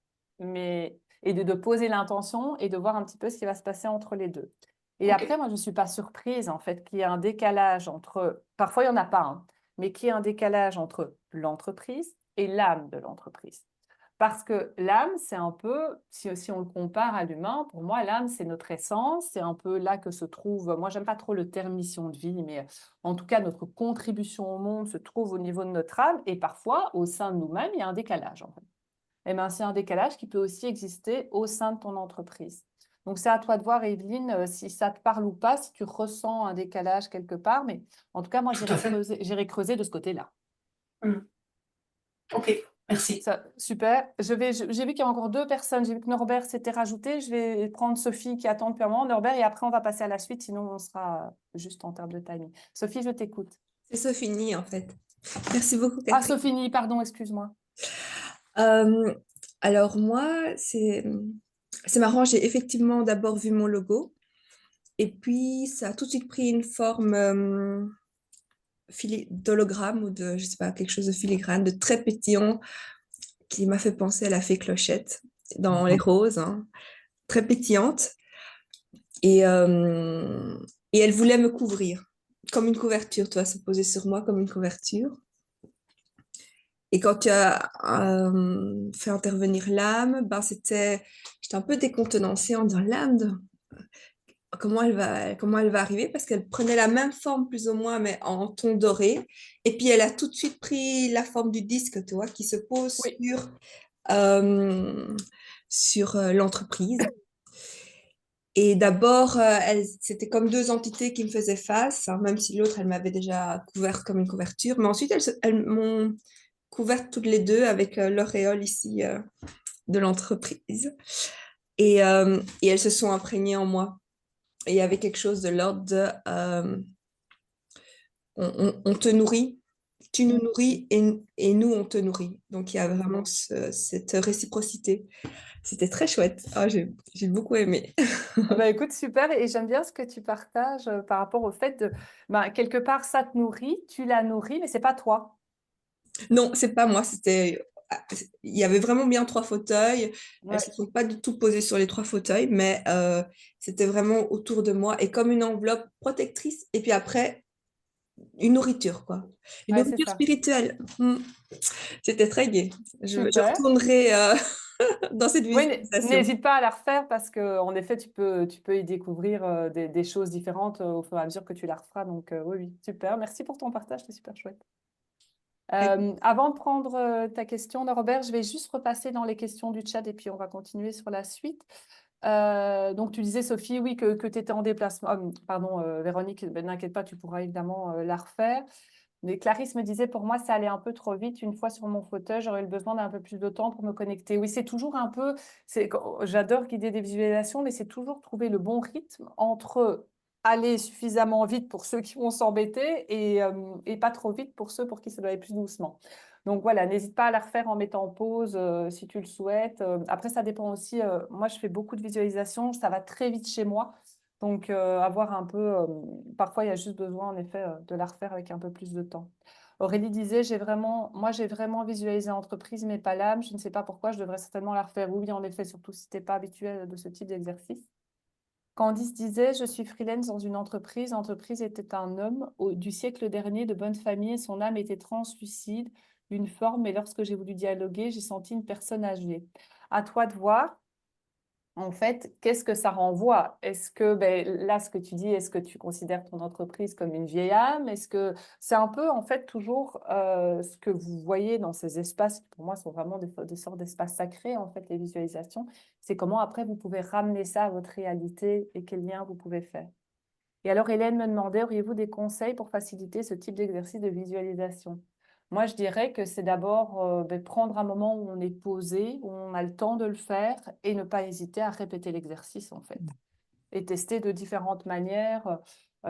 Et de poser l'intention et de voir un petit peu ce qui va se passer entre les deux. Et ok. après, moi, je ne suis pas surprise, en fait, qu'il y ait un décalage entre, parfois il n'y en a pas, hein, mais qu'il y ait un décalage entre l'entreprise et l'âme de l'entreprise. Parce que l'âme, c'est un peu, si on le compare à l'humain, pour moi, l'âme, c'est notre essence, c'est un peu là que se trouve, moi, j'aime pas trop le terme mission de vie, mais en tout cas, notre contribution au monde se trouve au niveau de notre âme, et parfois, au sein de nous-mêmes, il y a un décalage, en fait. Et bien, c'est un décalage qui peut aussi exister au sein de ton entreprise. Donc, c'est à toi de voir, Evelyne, si ça te parle ou pas, si tu ressens un décalage quelque part, mais en tout cas, moi, Tout à fait. j'irai creuser de ce côté-là. Hmm. Ok, merci. Ça, super. J'ai vu qu'il y a encore deux personnes. J'ai vu que Norbert s'était rajouté. Je vais prendre Sophie qui attend depuis un moment. Norbert, et après, on va passer à la suite. Sinon, on sera juste en termes de timing. Sophie, je t'écoute. C'est Sophie, en fait. Merci beaucoup, Ah, Catherine. Sophie, pardon, excuse-moi. Euh, alors moi, c'est marrant, j'ai effectivement d'abord vu mon logo et puis ça a tout de suite pris une forme d'hologramme ou de, je sais pas, quelque chose de filigrane, de très pétillant qui m'a fait penser à la fée Clochette dans les roses, hein, très pétillante. Et, euh, et elle voulait me couvrir, comme une couverture, toi, se poser sur moi comme une couverture. Et quand tu as fait intervenir l'âme, ben j'étais un peu décontenancée en disant l'âme, comment elle va arriver parce qu'elle prenait la même forme plus ou moins, mais en ton doré. Et puis elle a tout de suite pris la forme du disque, tu vois, qui se pose Oui. euh, sur l'entreprise. Et d'abord, c'était comme deux entités qui me faisaient face, hein, même si l'autre, elle m'avait déjà couverte comme une couverture. Mais ensuite, elles m'ont couverte toutes les deux avec l'auréole ici de l'entreprise. Et elles se sont imprégnées en moi. Et il y avait quelque chose de l'ordre de on te nourrit, tu nous nourris et nous, on te nourrit. Donc, il y a vraiment cette réciprocité. C'était très chouette. Ah, j'ai beaucoup aimé. Ah bah, écoute, super. Et j'aime bien ce que tu partages par rapport au fait de, ben, quelque part, ça te nourrit, tu la nourris, mais c'est pas toi. Non, c'est pas moi. Il y avait vraiment bien 3 fauteuils. Elles Ouais, se sont pas du tout posées sur les 3 fauteuils, mais c'était vraiment autour de moi et comme une enveloppe protectrice. Et puis après, une nourriture, quoi. Une ouais, c'est nourriture ça. spirituelle. C'était très gai. Je Super. retournerai dans cette Oui, visualisation. n'hésite pas à la refaire parce que en effet, tu peux y découvrir des choses différentes au fur et à mesure que tu la referas. Donc, oui, oui, super. Merci pour ton partage, c'est super chouette. Avant de prendre ta question, Norbert, je vais juste repasser dans les questions du chat et puis on va continuer sur la suite. Donc, tu disais, Sophie, oui, que tu étais en déplacement. Pardon, Véronique, ben, n'inquiète pas, tu pourras évidemment la refaire. Mais Clarisse me disait, pour moi, ça allait un peu trop vite. Une fois sur mon fauteuil, j'aurais eu besoin d'un peu plus de temps pour me connecter. Oui, c'est toujours un peu, j'adore guider des visualisations, mais c'est toujours trouver le bon rythme entre aller suffisamment vite pour ceux qui vont s'embêter et pas trop vite pour ceux pour qui ça doit aller plus doucement. Donc voilà, n'hésite pas à la refaire en mettant en pause si tu le souhaites. Après, ça dépend aussi. Moi, je fais beaucoup de visualisations, ça va très vite chez moi. Donc, avoir un peu, parfois, il y a juste besoin, en effet, de la refaire avec un peu plus de temps. Aurélie disait, moi, j'ai vraiment visualisé l'entreprise, mais pas l'âme. Je ne sais pas pourquoi, je devrais certainement la refaire. Oui, en effet, surtout si tu n'es pas habitué de ce type d'exercice. Candice disait, je suis freelance dans une entreprise. L'entreprise était un homme du siècle dernier de bonne famille et son âme était translucide, d'une forme. Et lorsque j'ai voulu dialoguer, j'ai senti une personne âgée. À toi de voir. En fait, qu'est-ce que ça renvoie? Est-ce que, ben, là, ce que tu dis, est-ce que tu considères ton entreprise comme une vieille âme? Est-ce que c'est un peu, en fait, toujours ce que vous voyez dans ces espaces, qui pour moi sont vraiment des sortes d'espaces sacrés, en fait, les visualisations. C'est comment après vous pouvez ramener ça à votre réalité et quel lien vous pouvez faire. Et alors, Hélène me demandait, auriez-vous des conseils pour faciliter ce type d'exercice de visualisation? Moi, je dirais que c'est d'abord prendre un moment où on est posé, où on a le temps de le faire et ne pas hésiter à répéter l'exercice, en fait. Et tester de différentes manières.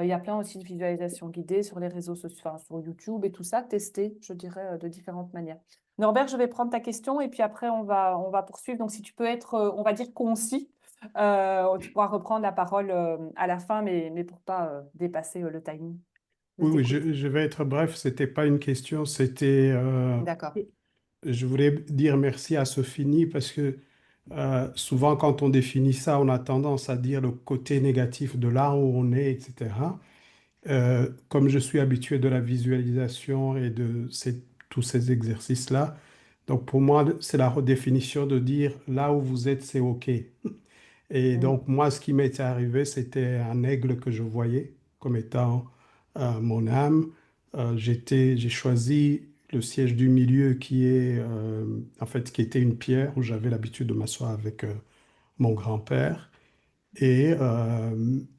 Il y a plein aussi de visualisations guidées sur les réseaux sociaux, enfin, sur YouTube et tout ça. Tester, je dirais, de différentes manières. Norbert, je vais prendre ta question et puis après, on va poursuivre. Donc, si tu peux être, on va dire, concis, tu pourras reprendre la parole à la fin, mais pour pas dépasser le timing. Je Oui, oui, t'écoute. je vais être bref. C'était pas une question, c'était. D'accord. Je voulais dire merci à Sophie parce que souvent, quand on définit ça, on a tendance à dire le côté négatif de là où on est, etc. Comme je suis habitué de la visualisation et de tous ces exercices-là, donc pour moi, c'est la redéfinition de dire là où vous êtes, c'est OK. Et Mm. donc, moi, ce qui m'était arrivé, c'était un aigle que je voyais comme étant mon âme. J'ai choisi le siège du milieu en fait, qui était une pierre où j'avais l'habitude de m'asseoir avec mon grand-père. Et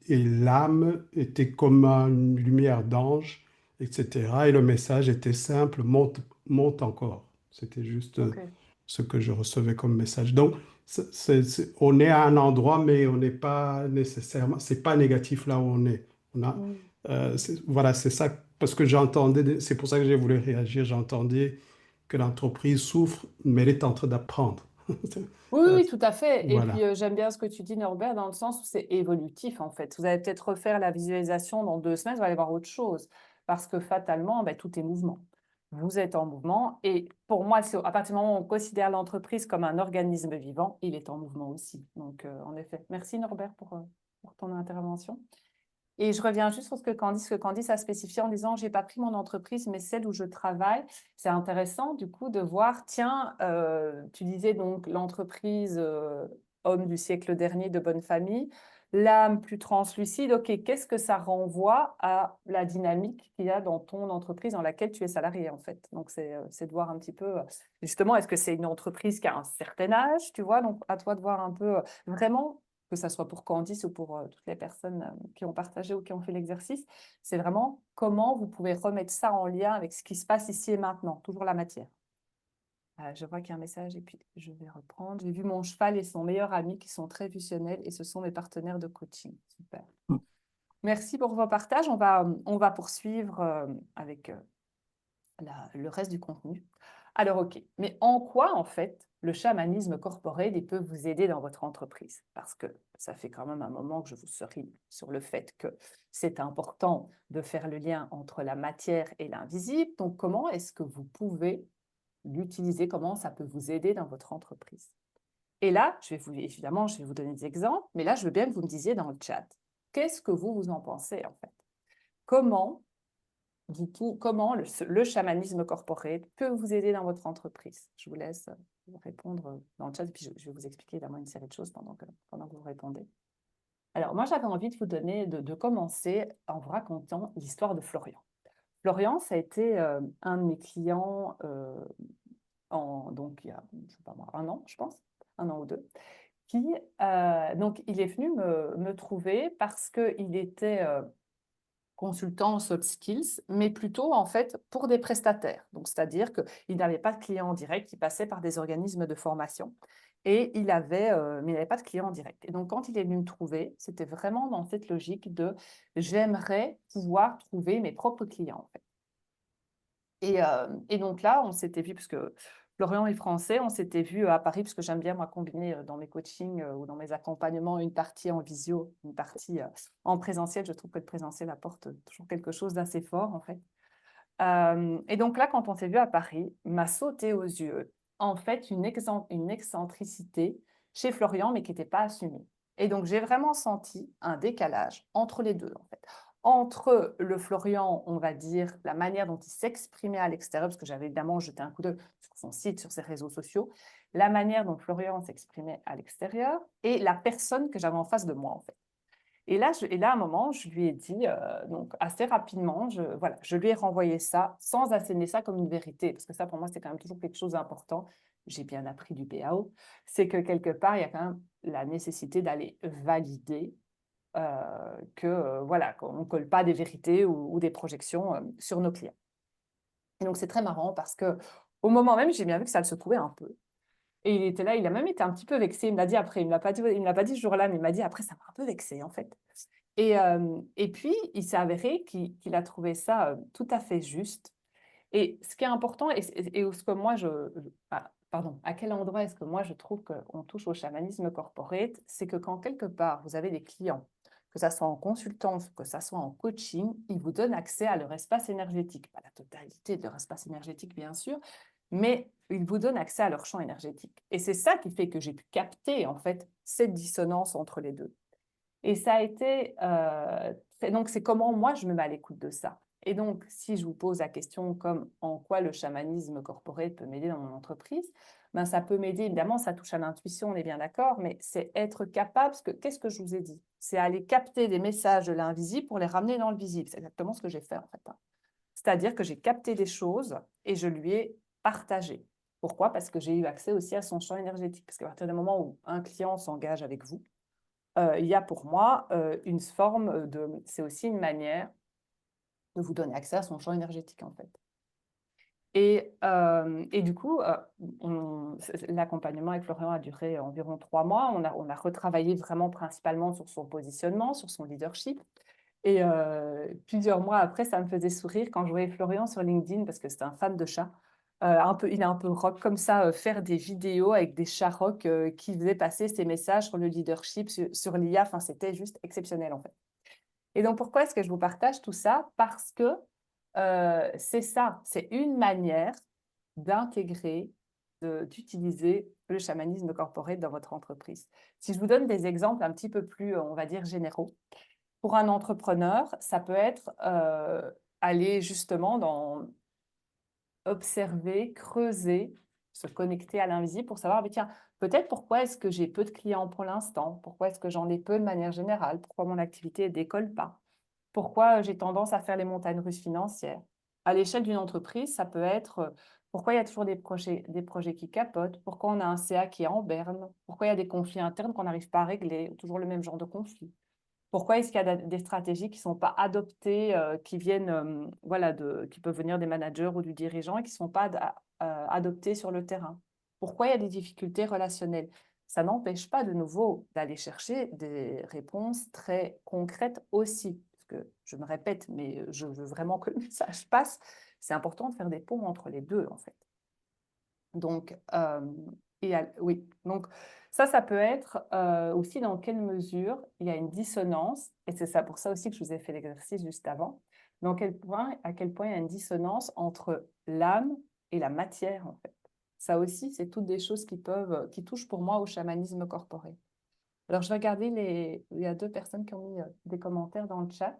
l'âme était comme une lumière d'ange, etc. Et le message était simple, monte, monte encore. C'était juste Ok. ce que je recevais comme message. Donc, on est à un endroit, mais on n'est pas nécessairement, c'est pas négatif là où on est. On a, Mm. voilà, c'est ça, parce que j'entendais, c'est pour ça que j'ai voulu réagir, j'entendais que l'entreprise souffre, mais elle est en train d'apprendre. Oui, Euh, oui, tout à fait. Et puis, voilà. j'aime bien ce que tu dis, Norbert, dans le sens où c'est évolutif, en fait. Vous allez peut-être refaire la visualisation dans 2 semaines, vous allez voir autre chose. Parce que fatalement, ben, tout est mouvement. Vous êtes en mouvement. Et pour moi, à partir du moment où on considère l'entreprise comme un organisme vivant, il est en mouvement aussi. Donc, en effet. Merci, Norbert, pour ton intervention. Et je reviens juste sur ce que Candice a spécifié en disant, j'ai pas pris mon entreprise, mais celle où je travaille. C'est intéressant, du coup, de voir, tiens, tu disais donc l'entreprise homme du siècle dernier de bonne famille. l'âme plus translucide. OK, qu'est-ce que ça renvoie à la dynamique qu'il y a dans ton entreprise dans laquelle tu es salarié, en fait? Donc, c'est de voir un petit peu, justement, est-ce que c'est une entreprise qui a un certain âge, tu vois? Donc, à toi de voir un peu, vraiment, que ça soit pour Candice ou pour toutes les personnes qui ont partagé ou qui ont fait l'exercice, c'est vraiment comment vous pouvez remettre ça en lien avec ce qui se passe ici et maintenant, toujours la matière. Je vois qu'il y a un message et puis je vais reprendre. J'ai vu mon cheval et son meilleur ami qui sont très fusionnels et ce sont mes partenaires de coaching. Super. Merci pour vos partages. On va poursuivre avec le reste du contenu. Alors, OK. Mais en quoi, en fait, le chamanisme corporel il peut vous aider dans votre entreprise? Parce que ça fait quand même un moment que je vous souris sur le fait que c'est important de faire le lien entre la matière et l'invisible. Donc, comment est-ce que vous pouvez l'utiliser, comment ça peut vous aider dans votre entreprise? Et là, évidemment, je vais vous donner des exemples, mais là, je veux bien que vous me disiez dans le chat, qu'est-ce que vous en pensez, en fait? Comment le chamanisme corporel peut vous aider dans votre entreprise? Je vous laisse répondre dans le chat, et puis je vais vous expliquer évidemment une série de choses pendant que vous répondez. Alors, moi, j'avais envie de vous donner, de commencer en vous racontant l'histoire de Florian. Florian, ça a été un de mes clients donc il y a, je sais pas moi, 1 an, je pense, 1 an ou 2, qui, donc il est venu me trouver parce qu'il était consultant en soft skills, mais plutôt en fait pour des prestataires. Donc, c'est-à-dire qu'il n'avait pas de clients directs, il passait par des organismes de formation et mais il n'avait pas de clients directs. Et donc, quand il est venu me trouver, c'était vraiment dans cette logique de j'aimerais pouvoir trouver mes propres clients, en fait. Et donc là, on s'était vu, parce que Florian est français, on s'était vu à Paris, parce que j'aime bien, moi, combiner dans mes coachings ou dans mes accompagnements une partie en visio, une partie en présentiel. Je trouve que le présentiel apporte toujours quelque chose d'assez fort, en fait. Et donc là, quand on s'est vu à Paris, m'a sauté aux yeux, en fait, une excentricité chez Florian, mais qui n'était pas assumée. Et donc, j'ai vraiment senti un décalage entre les deux, en fait. Entre le Florian, on va dire, la manière dont il s'exprimait à l'extérieur, parce que j'avais évidemment jeté un coup d'œil sur son site, sur ses réseaux sociaux, la manière dont Florian s'exprimait à l'extérieur et la personne que j'avais en face de moi, en fait. Et là, à un moment, je lui ai dit, donc assez rapidement, je lui ai renvoyé ça sans asséner ça comme une vérité, parce que ça, pour moi, c'est quand même toujours quelque chose d'important. J'ai bien appris du PAO, c'est que quelque part, il y a quand même la nécessité d'aller valider voilà, qu'on ne colle pas des vérités ou des projections sur nos clients. Et donc, c'est très marrant parce qu'au moment même, j'ai bien vu que ça le secouait un peu. Et il était là, il a même été un petit peu vexé. Il me l'a dit après, il ne me l'a pas dit ce jour-là, mais il m'a dit après, ça m'a un peu vexé en fait. Et puis, il s'est avéré qu'il a trouvé ça tout à fait juste. Et ce qui est important, et ce que moi, pardon, à quel endroit est-ce que moi je trouve qu'on touche au chamanisme corporate, c'est que quand quelque part vous avez des clients, que ça soit en consultance, que ça soit en coaching, ils vous donnent accès à leur espace énergétique. Pas la totalité de leur espace énergétique, bien sûr, mais ils vous donnent accès à leur champ énergétique. Et c'est ça qui fait que j'ai pu capter, en fait, cette dissonance entre les deux. Et ça a été... donc, c'est comment moi, je me mets à l'écoute de ça. Et donc, si je vous pose la question comme en quoi le chamanisme corporel peut m'aider dans mon entreprise, ben, ça peut m'aider, évidemment, ça touche à l'intuition, on est bien d'accord, mais c'est être capable, parce que qu'est-ce que je vous ai dit? C'est aller capter des messages de l'invisible pour les ramener dans le visible. C'est exactement ce que j'ai fait, en fait. C'est-à-dire que j'ai capté des choses et je lui ai partagé. Pourquoi? Parce que j'ai eu accès aussi à son champ énergétique. Parce qu'à partir du moment où un client s'engage avec vous, il y a pour moi une forme de... C'est aussi une manière de vous donner accès à son champ énergétique, en fait. Et du coup, l'accompagnement avec Florian a duré environ 3 mois. On a retravaillé vraiment principalement sur son positionnement, sur son leadership. Et plusieurs mois après, ça me faisait sourire quand je voyais Florian sur LinkedIn, parce que c'est un fan de chats. Il est un peu rock comme ça, faire des vidéos avec des chats rock qui faisaient passer ses messages sur le leadership, sur l'IA. Enfin, c'était juste exceptionnel, en fait. Et donc, pourquoi est-ce que je vous partage tout ça? Parce que c'est ça, c'est une manière d'intégrer, d'utiliser le chamanisme corporel dans votre entreprise. Si je vous donne des exemples un petit peu plus, on va dire, généraux, pour un entrepreneur, ça peut être aller justement dans observer, creuser se connecter à l'invisible pour savoir, mais tiens, peut-être pourquoi est-ce que j'ai peu de clients pour l'instant? Pourquoi est-ce que j'en ai peu de manière générale? Pourquoi mon activité ne décolle pas? Pourquoi j'ai tendance à faire les montagnes russes financières? À l'échelle d'une entreprise, ça peut être pourquoi il y a toujours des projets qui capotent? Pourquoi on a un CA qui est en berne? Pourquoi il y a des conflits internes qu'on n'arrive pas à régler? Toujours le même genre de conflit. Pourquoi est-ce qu'il y a des stratégies qui ne sont pas adoptées, qui viennent, voilà, qui peuvent venir des managers ou du dirigeant et qui ne sont pas adoptées sur le terrain? Pourquoi il y a des difficultés relationnelles? Ça n'empêche pas de nouveau d'aller chercher des réponses très concrètes aussi. Parce que je me répète, mais je veux vraiment que le message passe. C'est important de faire des ponts entre les deux, en fait. Donc, oui, donc ça peut être aussi dans quelle mesure il y a une dissonance, et c'est ça pour ça aussi que je vous ai fait l'exercice juste avant, à quel point il y a une dissonance entre l'âme et la matière, en fait. Ça aussi, c'est toutes des choses qui touchent pour moi au chamanisme corporel. Alors, je vais regarder il y a 2 personnes qui ont mis des commentaires dans le chat.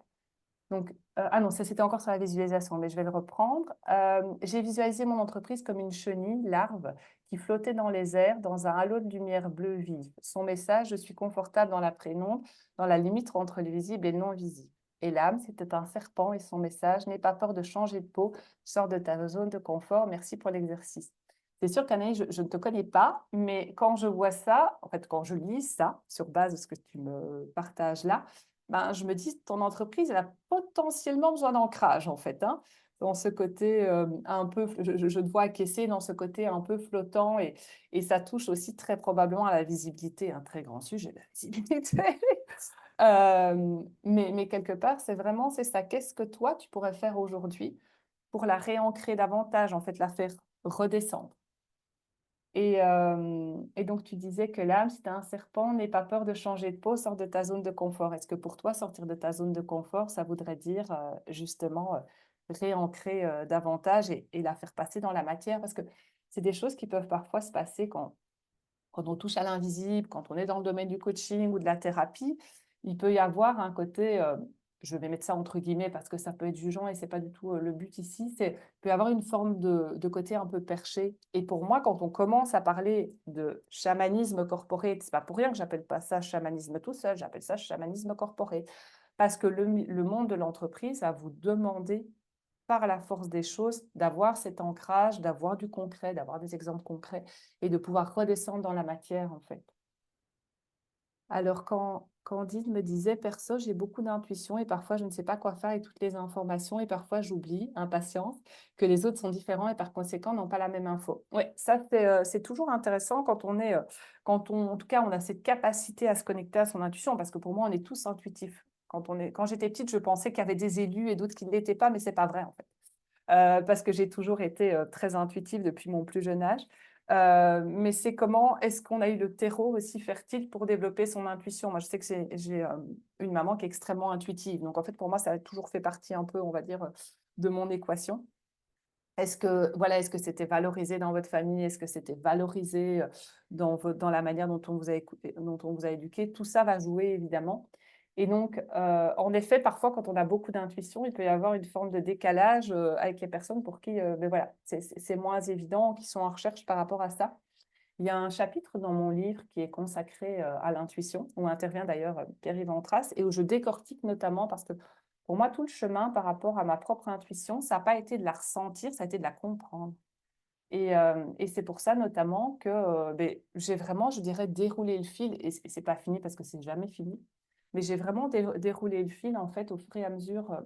Donc, ah non, ça c'était encore sur la visualisation, mais je vais le reprendre. J'ai visualisé mon entreprise comme une chenille, larve, qui flottait dans les airs dans un halo de lumière bleue vive. Son message, je suis confortable dans la pénombre, dans la limite entre le visible et le non visible. Et l'âme, c'était un serpent et son message, n'aie pas peur de changer de peau, sors de ta zone de confort, merci pour l'exercice. C'est sûr qu'Anaïs, je ne te connais pas, mais quand je vois ça, en fait, quand je lis ça, sur base de ce que tu me partages là, ben, je me dis, ton entreprise, elle a potentiellement besoin d'ancrage, en fait, hein, dans ce côté un peu, je te vois acquiescer dans ce côté un peu flottant, et ça touche aussi très probablement à la visibilité, un très grand sujet, la visibilité. Mais quelque part, c'est ça. Qu'est-ce que toi, tu pourrais faire aujourd'hui pour la réancrer davantage, en fait, la faire redescendre? Et donc, tu disais que l'âme, c'était un serpent, n'aie pas peur de changer de peau, sors de ta zone de confort. Est-ce que pour toi, sortir de ta zone de confort, ça voudrait dire justement réancrer davantage et la faire passer dans la matière? Parce que c'est des choses qui peuvent parfois se passer quand on touche à l'invisible, quand on est dans le domaine du coaching ou de la thérapie. Il peut y avoir un côté, je vais mettre ça entre guillemets parce que ça peut être jugeant et ce n'est pas du tout le but ici, il peut y avoir une forme de côté un peu perché. Et pour moi, quand on commence à parler de chamanisme corporate, ce n'est pas pour rien que j'appelle pas ça chamanisme tout seul, j'appelle ça chamanisme corporate. Parce que le monde de l'entreprise va vous demander, par la force des choses, d'avoir cet ancrage, d'avoir du concret, d'avoir des exemples concrets et de pouvoir redescendre dans la matière, en fait. Alors, quand Candide me disait, perso, j'ai beaucoup d'intuition et parfois je ne sais pas quoi faire avec toutes les informations et parfois j'oublie, impatience, que les autres sont différents et par conséquent n'ont pas la même info. Oui, ça c'est toujours intéressant quand en tout cas, on a cette capacité à se connecter à son intuition, parce que pour moi, on est tous intuitifs. Quand j'étais petite, je pensais qu'il y avait des élus et d'autres qui ne l'étaient pas, mais ce n'est pas vrai en fait. Parce que j'ai toujours été très intuitive depuis mon plus jeune âge. Mais c'est comment est-ce qu'on a eu le terreau aussi fertile pour développer son intuition? Moi, je sais que j'ai une maman qui est extrêmement intuitive. Donc, en fait, pour moi, ça a toujours fait partie un peu, on va dire, de mon équation. Est-ce que c'était valorisé dans votre famille? Est-ce que c'était valorisé dans la manière dont on vous a éduqué? Tout ça va jouer, évidemment. Et donc, en effet, parfois, quand on a beaucoup d'intuition, il peut y avoir une forme de décalage avec les personnes pour qui mais voilà, c'est moins évident, qui sont en recherche par rapport à ça. Il y a un chapitre dans mon livre qui est consacré à l'intuition, où intervient d'ailleurs Pierre-Yves Antras, et où je décortique notamment parce que pour moi, tout le chemin par rapport à ma propre intuition, ça n'a pas été de la ressentir, ça a été de la comprendre. Et c'est pour ça notamment que j'ai vraiment, je dirais, déroulé le fil, et ce n'est pas fini parce que c'est jamais fini, mais j'ai vraiment déroulé le fil en fait au fur et à mesure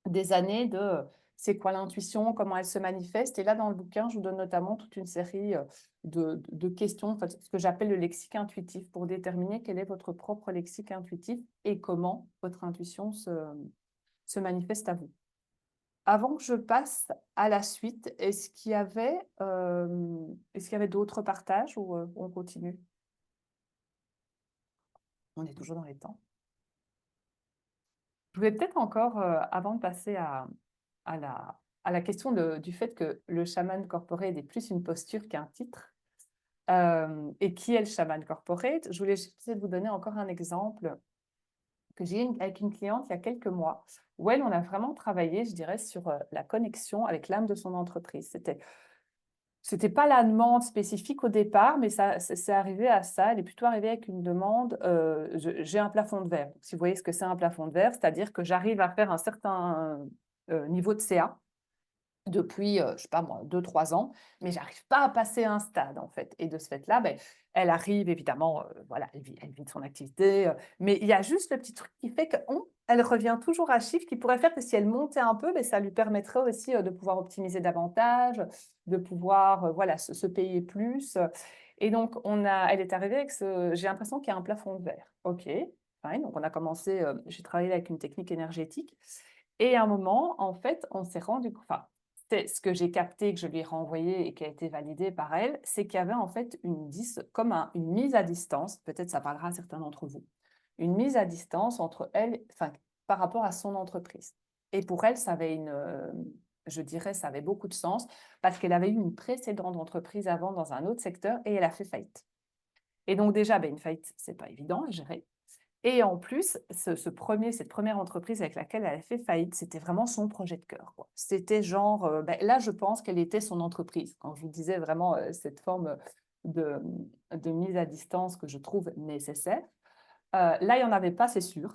des années de c'est quoi l'intuition, comment elle se manifeste. Et là, dans le bouquin, je vous donne notamment toute une série de questions, enfin, ce que j'appelle le lexique intuitif, pour déterminer quel est votre propre lexique intuitif et comment votre intuition se manifeste à vous. Avant que je passe à la suite, est-ce qu'il y avait d'autres partages ou on continue? On est toujours dans les temps. Je voulais peut-être encore, avant de passer à la question du fait que le chaman corporate est plus une posture qu'un titre, et qui est le chaman corporate, je voulais essayer de vous donner encore un exemple que j'ai eu avec une cliente il y a quelques mois, où on a vraiment travaillé, je dirais, sur la connexion avec l'âme de son entreprise. C'était C'était pas la demande spécifique au départ, mais c'est arrivé à ça. Elle est plutôt arrivée avec une demande, j'ai un plafond de verre. Si vous voyez ce que c'est un plafond de verre, c'est-à-dire que j'arrive à faire un certain niveau de CA depuis, je sais pas moi, 2-3 ans, mais j'arrive pas à passer un stade en fait. Et de ce fait-là, ben, elle arrive évidemment, voilà, elle vit de son activité, mais il y a juste le petit truc qui fait qu'elle revient toujours à chiffre, qui pourrait faire que si elle montait un peu, ben, ça lui permettrait aussi de pouvoir optimiser davantage, de pouvoir voilà, se payer plus. Et donc, elle est arrivée avec j'ai l'impression qu'il y a un plafond de verre. OK, fine. Donc, on a commencé, j'ai travaillé avec une technique énergétique. Et à un moment, en fait, on s'est rendu, enfin, c'est ce que j'ai capté, que je lui ai renvoyé et qui a été validé par elle, c'est qu'il y avait en fait une mise à distance, peut-être ça parlera à certains d'entre vous, une mise à distance entre elle, enfin, par rapport à son entreprise. Et pour elle, je dirais, ça avait beaucoup de sens parce qu'elle avait eu une précédente entreprise avant dans un autre secteur et elle a fait faillite. Et donc déjà, ben, une faillite, c'est pas évident à gérer. Et en plus, cette première entreprise avec laquelle elle a fait faillite, c'était vraiment son projet de cœur, quoi. C'était genre, ben, là, je pense qu'elle était son entreprise. Quand je vous disais vraiment cette forme de, de mise à distance que je trouve nécessaire. Là, il n'y en avait pas, c'est sûr.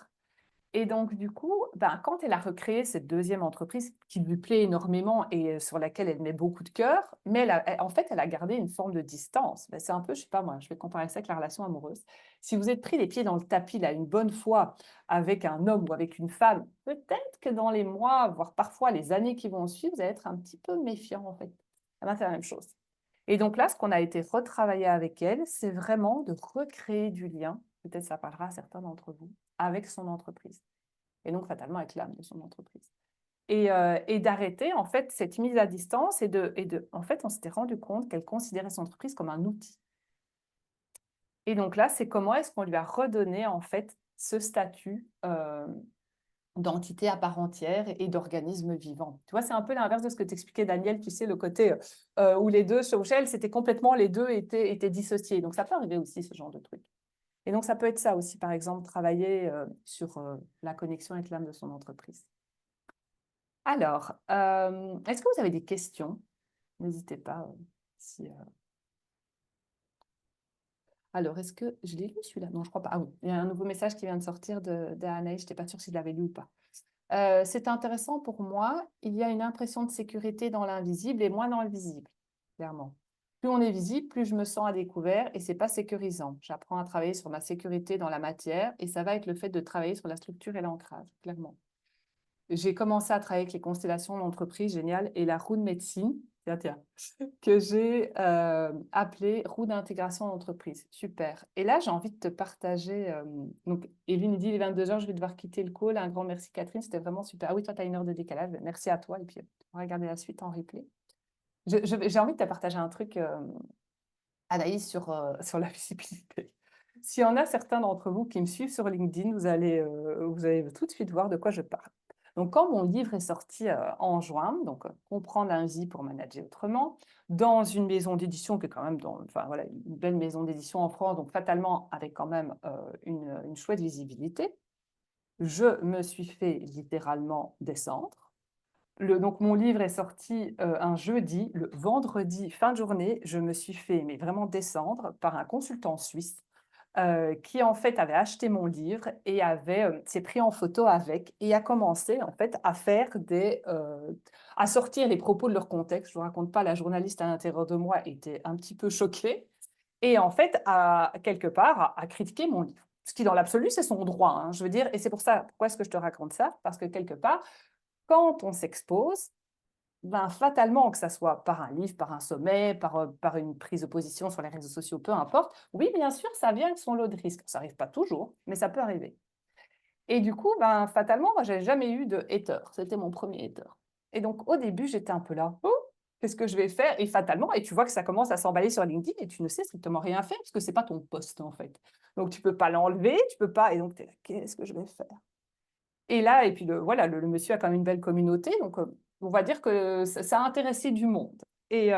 Et donc, du coup, ben, quand elle a recréé cette deuxième entreprise qui lui plaît énormément et sur laquelle elle met beaucoup de cœur, mais en fait, elle a gardé une forme de distance. Ben, c'est un peu, je sais pas moi, je vais comparer ça avec la relation amoureuse. Si vous êtes pris les pieds dans le tapis là une bonne fois avec un homme ou avec une femme, peut-être que dans les mois, voire parfois les années qui vont suivre, vous allez être un petit peu méfiant en fait. Eh ben, c'est la même chose. Et donc là, ce qu'on a été retravailler avec elle, c'est vraiment de recréer du lien, peut-être ça parlera à certains d'entre vous, avec son entreprise. Et donc fatalement avec l'âme de son entreprise. Et d'arrêter en fait cette mise à distance en fait, on s'était rendu compte qu'elle considérait son entreprise comme un outil. Et donc là, c'est comment est-ce qu'on lui a redonné en fait ce statut d'entité à part entière et d'organisme vivant. Tu vois, c'est un peu l'inverse de ce que t'expliquais, Daniel, tu sais, le côté où les deux, chez Shell, c'était complètement, les deux étaient dissociés. Donc ça peut arriver aussi, ce genre de truc. Et donc ça peut être ça aussi, par exemple, travailler sur la connexion avec l'âme de son entreprise. Alors, est-ce que vous avez des questions? N'hésitez pas. Alors, est-ce que je l'ai lu celui-là? Non, je crois pas. Ah oui, il y a un nouveau message qui vient de sortir d'Anaïs. Je n'étais pas sûre si je l'avais lu ou pas. C'est intéressant pour moi. Il y a une impression de sécurité dans l'invisible et moins dans le visible, clairement. Plus on est visible, plus je me sens à découvert et c'est pas sécurisant. J'apprends à travailler sur ma sécurité dans la matière et ça va avec le fait de travailler sur la structure et l'ancrage, clairement. J'ai commencé à travailler avec les constellations d'entreprise, génial, et la roue de médecine, tiens, que j'ai appelée roue d'intégration d'entreprise. Super. Et là, j'ai envie de te partager. Donc, Evelyne dit, il est 22h, je vais devoir quitter le call. Un grand merci, Catherine, c'était vraiment super. Ah oui, toi, tu as une heure de décalage. Merci à toi. Et puis, on va regarder la suite en replay. J'ai envie de te partager un truc, Anaïs, sur la visibilité. S'il y en a certains d'entre vous qui me suivent sur LinkedIn, vous allez tout de suite voir de quoi je parle. Donc, quand mon livre est sorti en juin, donc Comprendre un vie pour manager autrement, dans une maison d'édition qui est quand même enfin, voilà, une belle maison d'édition en France, donc fatalement avec quand même une chouette visibilité, je me suis fait littéralement descendre. Donc, mon livre est sorti un jeudi. Le vendredi, fin de journée, je me suis fait mais vraiment descendre par un consultant suisse qui en fait avait acheté mon livre et s'est pris en photo avec et a commencé en fait à faire à sortir les propos de leur contexte. Je vous raconte pas, la journaliste à l'intérieur de moi était un petit peu choquée et en fait quelque part a critiqué mon livre. Ce qui dans l'absolu c'est son droit, hein, je veux dire, et c'est pour ça, pourquoi est-ce que je te raconte ça? Parce que quelque part, quand on s'expose, ben, fatalement, que ça soit par un livre, par un sommet, par une prise de position sur les réseaux sociaux, peu importe, oui, bien sûr, ça vient avec son lot de risques. Ça n'arrive pas toujours, mais ça peut arriver. Et du coup, ben, fatalement, moi, je n'avais jamais eu de hater. C'était mon premier hater. Et donc, au début, j'étais un peu là, oh, qu'est-ce que je vais faire? Et fatalement, et tu vois que ça commence à s'emballer sur LinkedIn et tu ne sais strictement rien faire parce que ce n'est pas ton poste, en fait. Donc, tu ne peux pas l'enlever, tu peux pas, et donc, tu es là, qu'est-ce que je vais faire? Et là, et puis voilà, le monsieur a quand même une belle communauté, donc on va dire que ça a intéressé du monde. Et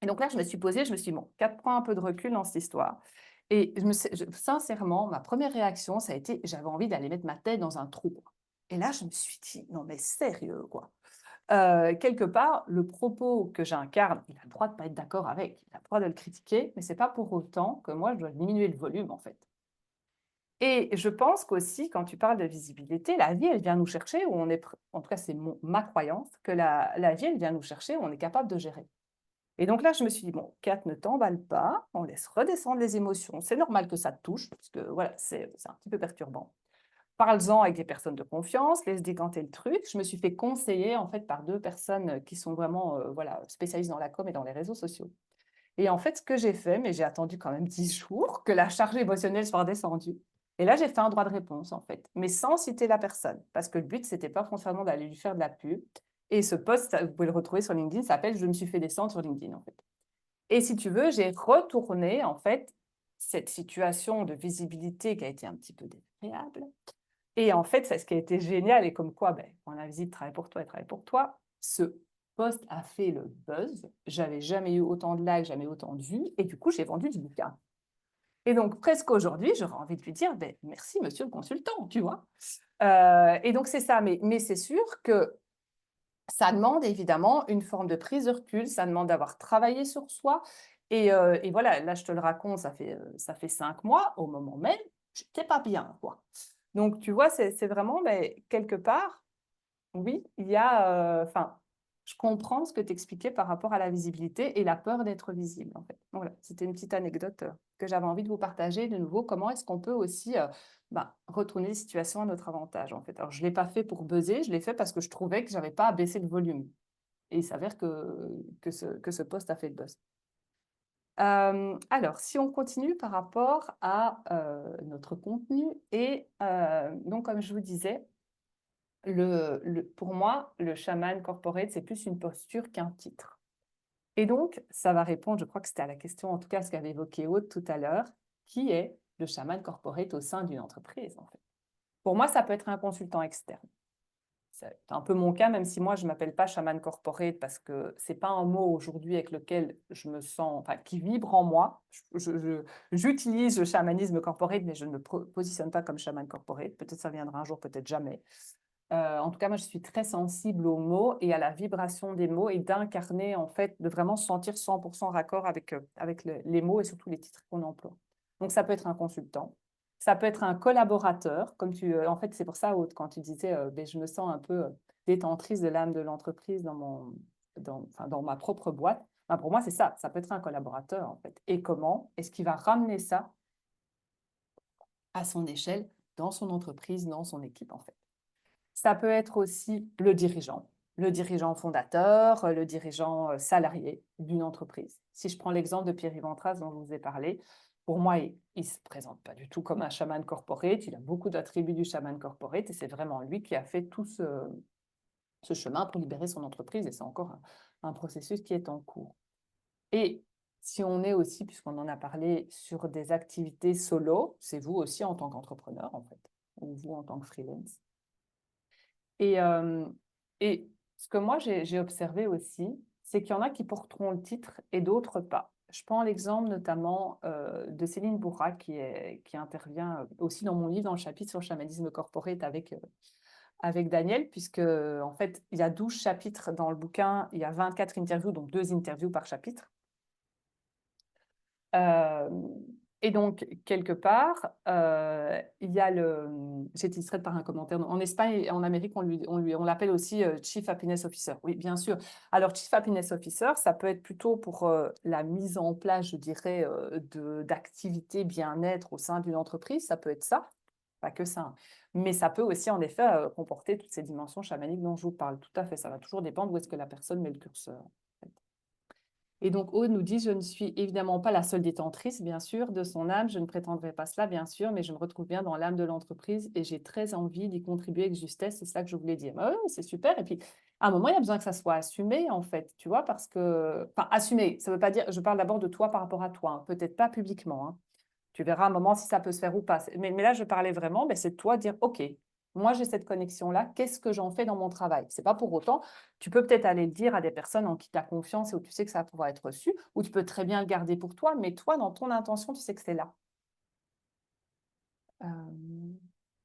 donc là, je me suis posée, je me suis dit, bon, prends un peu de recul dans cette histoire. Et sincèrement, ma première réaction, ça a été, j'avais envie d'aller mettre ma tête dans un trou, quoi. Et là, je me suis dit, non mais sérieux, quoi. quelque part, le propos que j'incarne, il a le droit de ne pas être d'accord avec, il a le droit de le critiquer, mais ce n'est pas pour autant que moi, je dois diminuer le volume, en fait. Et je pense qu'aussi, quand tu parles de visibilité, la vie, elle vient nous chercher où on est, en tout cas, c'est ma croyance, que la vie, elle vient nous chercher où on est capable de gérer. Et donc là, je me suis dit, bon, Kat, ne t'emballe pas, on laisse redescendre les émotions. C'est normal que ça te touche, parce que voilà, c'est un petit peu perturbant. Parle-en avec des personnes de confiance, laisse décanter le truc. Je me suis fait conseiller en fait par 2 personnes qui sont vraiment voilà, spécialistes dans la com et dans les réseaux sociaux. Et en fait, ce que j'ai fait, mais j'ai attendu quand même 10 jours que la charge émotionnelle soit redescendue. Et là, j'ai fait un droit de réponse en fait, mais sans citer la personne, parce que le but, c'était pas forcément d'aller lui faire de la pub. Et ce post, vous pouvez le retrouver sur LinkedIn, ça s'appelle « Je me suis fait descendre sur LinkedIn » en fait. Et si tu veux, j'ai retourné en fait cette situation de visibilité qui a été un petit peu désagréable. Et en fait, ce qui a été génial, et comme quoi, quand la visite travaille pour toi et travaille pour toi, ce post a fait le buzz. J'avais jamais eu autant de likes, jamais autant de vues, et du coup, j'ai vendu du bouquin. Et donc, presque aujourd'hui, j'aurais envie de lui dire, merci, monsieur le consultant, tu vois. Et donc, c'est ça. Mais c'est sûr que ça demande évidemment une forme de prise de recul, ça demande d'avoir travaillé sur soi. Et voilà, là, je te le raconte, ça fait 5 mois, au moment même, je n'étais pas bien, quoi. Donc, tu vois, c'est vraiment, quelque part, oui, il y a, je comprends ce que tu expliquais par rapport à la visibilité et la peur d'être visible, en fait. Donc, voilà, c'était une petite anecdote que j'avais envie de vous partager. De nouveau, comment est-ce qu'on peut aussi retourner les situations à notre avantage, en fait. Alors, je ne l'ai pas fait pour buzzer, je l'ai fait parce que je trouvais que je n'avais pas à baisser le volume. Et il s'avère que ce post a fait le buzz. Alors, si on continue par rapport à notre contenu, et donc, comme je vous disais, pour moi, le chaman corporate, c'est plus une posture qu'un titre. Et donc, ça va répondre, je crois que c'était à la question, en tout cas, ce qu'avait évoqué Aude tout à l'heure, qui est le chaman corporate au sein d'une entreprise, en fait. Pour moi, ça peut être un consultant externe. C'est un peu mon cas, même si moi, je ne m'appelle pas chaman corporate parce que ce n'est pas un mot aujourd'hui avec lequel je me sens, qui vibre en moi. J'utilise le chamanisme corporate, mais je ne me positionne pas comme chaman corporate. Peut-être ça viendra un jour, peut-être jamais. En tout cas, moi, je suis très sensible aux mots et à la vibration des mots et d'incarner, en fait, de vraiment se sentir 100% raccord avec les mots et surtout les titres qu'on emploie. Donc, ça peut être un consultant, ça peut être un collaborateur, comme en fait, c'est pour ça, Aude, quand tu disais, je me sens un peu détentrice de l'âme de l'entreprise dans ma propre boîte. Pour moi, c'est ça, ça peut être un collaborateur, en fait. Et comment est-ce qu'il va ramener ça à son échelle, dans son entreprise, dans son équipe, en fait. Ça peut être aussi le dirigeant fondateur, le dirigeant salarié d'une entreprise. Si je prends l'exemple de Pierre-Yves Antras dont je vous ai parlé, pour moi, il ne se présente pas du tout comme un chaman corporate, il a beaucoup d'attributs du chaman corporate et c'est vraiment lui qui a fait tout ce chemin pour libérer son entreprise et c'est encore un processus qui est en cours. Et si on est aussi, puisqu'on en a parlé, sur des activités solo, c'est vous aussi en tant qu'entrepreneur en fait, ou vous en tant que freelance. Et ce que moi, j'ai observé aussi, c'est qu'il y en a qui porteront le titre et d'autres pas. Je prends l'exemple notamment de Céline Bourra qui intervient aussi dans mon livre, dans le chapitre sur le chamanisme corporate avec Daniel, puisque en fait, il y a 12 chapitres dans le bouquin, il y a 24 interviews, donc 2 interviews par chapitre. Et donc, quelque part, il y a j'ai été distraite par un commentaire. En Espagne et en Amérique, on l'appelle aussi Chief Happiness Officer. Oui, bien sûr. Alors, Chief Happiness Officer, ça peut être plutôt pour la mise en place, je dirais, d'activités bien-être au sein d'une entreprise. Ça peut être ça, pas que ça. Mais ça peut aussi, en effet, comporter toutes ces dimensions chamaniques dont je vous parle. Tout à fait, ça va toujours dépendre où est-ce que la personne met le curseur. Et donc, Aude nous dit, je ne suis évidemment pas la seule détentrice, bien sûr, de son âme. Je ne prétendrai pas cela, bien sûr, mais je me retrouve bien dans l'âme de l'entreprise et j'ai très envie d'y contribuer avec justesse. C'est ça que je voulais dire. Oui, c'est super. Et puis, à un moment, il y a besoin que ça soit assumé, en fait, tu vois, parce que... Enfin, assumé, ça ne veut pas dire... Je parle d'abord de toi par rapport à toi, hein, peut-être pas publiquement. Hein. Tu verras à un moment si ça peut se faire ou pas. Mais là, je parlais vraiment, c'est de toi dire, OK, moi, j'ai cette connexion-là, qu'est-ce que j'en fais dans mon travail? Ce n'est pas pour autant, tu peux peut-être aller le dire à des personnes en qui tu as confiance et où tu sais que ça va pouvoir être reçu, ou tu peux très bien le garder pour toi, mais toi, dans ton intention, tu sais que c'est là.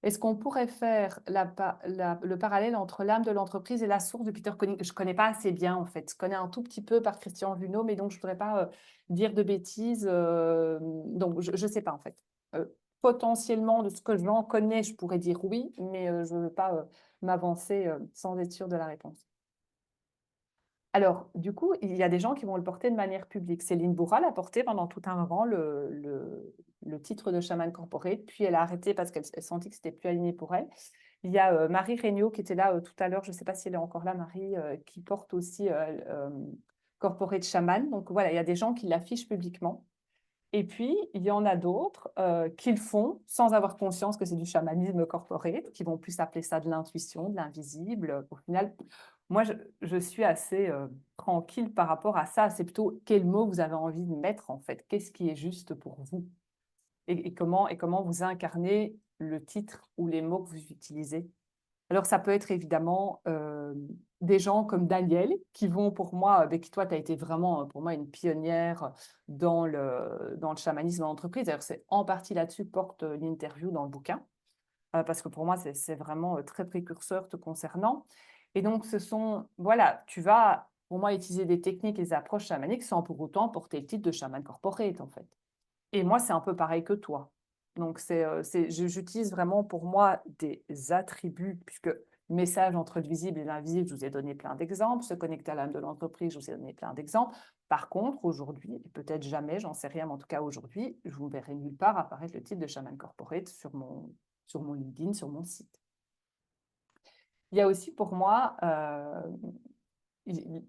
Est-ce qu'on pourrait faire le parallèle entre l'âme de l'entreprise et la source de Peter Koenig? Je ne connais pas assez bien, en fait. Je connais un tout petit peu par Christian Junot, mais donc je ne voudrais pas dire de bêtises. Donc, je ne sais pas, en fait. Potentiellement, de ce que j'en connais, je pourrais dire oui, mais je ne veux pas m'avancer sans être sûre de la réponse. Alors, du coup, il y a des gens qui vont le porter de manière publique. Céline Bourra l'a porté pendant tout un moment, le titre de chaman corporate, puis elle a arrêté parce qu'elle sentit que c'était plus aligné pour elle. Il y a Marie Regnault qui était là tout à l'heure, je ne sais pas si elle est encore là, Marie, qui porte aussi corporate chaman. Donc voilà, il y a des gens qui l'affichent publiquement. Et puis, il y en a d'autres qui le font sans avoir conscience que c'est du chamanisme corporate, qui vont plus appeler ça de l'intuition, de l'invisible. Au final, moi, je suis assez tranquille par rapport à ça. C'est plutôt quel mot vous avez envie de mettre, en fait. Qu'est-ce qui est juste pour vous et comment vous incarnez le titre ou les mots que vous utilisez. Alors, ça peut être évidemment des gens comme Daniel qui vont pour moi, avec toi, tu as été vraiment pour moi une pionnière dans le chamanisme en entreprise. D'ailleurs, c'est en partie là-dessus que porte l'interview dans le bouquin, parce que pour moi, c'est vraiment très précurseur te concernant. Et donc, voilà, tu vas pour moi utiliser des techniques et des approches chamaniques sans pour autant porter le titre de chaman corporate, en fait. Et moi, c'est un peu pareil que toi. Donc, j'utilise vraiment pour moi des attributs, puisque message entre le visible et l'invisible, je vous ai donné plein d'exemples. Se connecter à l'âme de l'entreprise, je vous ai donné plein d'exemples. Par contre, aujourd'hui, et peut-être jamais, j'en sais rien, mais en tout cas aujourd'hui, je vous verrai nulle part apparaître le titre de chaman corporate sur mon LinkedIn, sur mon site. Il y a aussi pour moi,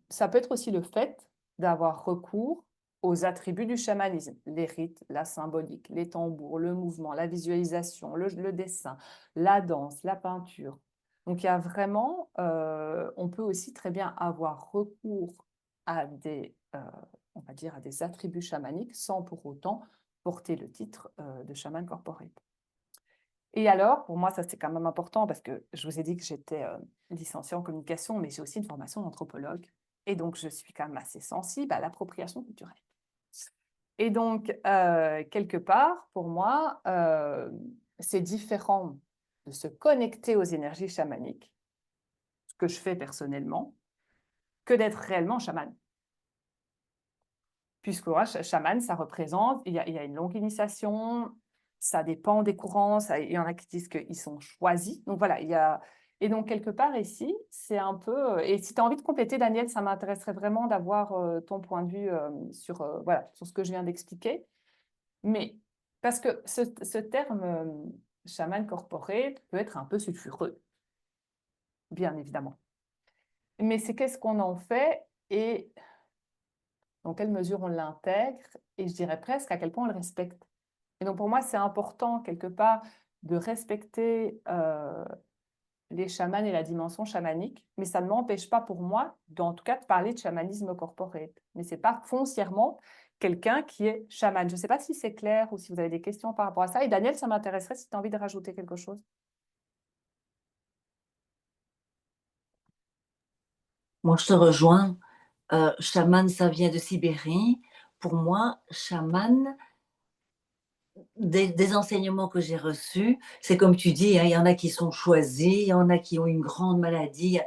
ça peut être aussi le fait d'avoir recours aux attributs du chamanisme, les rites, la symbolique, les tambours, le mouvement, la visualisation, le dessin, la danse, la peinture. Donc, il y a vraiment, on peut aussi très bien avoir recours à on va dire, à des attributs chamaniques sans pour autant porter le titre de chaman corporate. Et alors, pour moi, ça c'est quand même important parce que je vous ai dit que j'étais licenciée en communication, mais j'ai aussi une formation d'anthropologue. Et donc, je suis quand même assez sensible à l'appropriation culturelle. Et donc, quelque part, pour moi, c'est différent de se connecter aux énergies chamaniques, ce que je fais personnellement, que d'être réellement chaman. Puisque moi, chaman, ça représente, il y a une longue initiation, ça dépend des courants, il y en a qui disent qu'ils sont choisis. Donc voilà, et donc quelque part ici, c'est un peu, et si tu as envie de compléter, Daniel, ça m'intéresserait vraiment d'avoir ton point de vue sur ce que je viens d'expliquer. Mais parce que ce terme chaman corporate peut être un peu sulfureux, bien évidemment. Mais c'est qu'est-ce qu'on en fait et dans quelle mesure on l'intègre et je dirais presque à quel point on le respecte. Et donc pour moi, c'est important quelque part de respecter les chamans et la dimension chamanique, mais ça ne m'empêche pas pour moi, en tout cas, de parler de chamanisme corporate. Mais ce n'est pas foncièrement quelqu'un qui est chaman. Je ne sais pas si c'est clair ou si vous avez des questions par rapport à ça. Et Daniel, ça m'intéresserait si tu as envie de rajouter quelque chose. Moi, je te rejoins. Chaman, ça vient de Sibérie. Pour moi, chaman, des enseignements que j'ai reçus, c'est comme tu dis, hein, il y en a qui sont choisis, il y en a qui ont une grande maladie.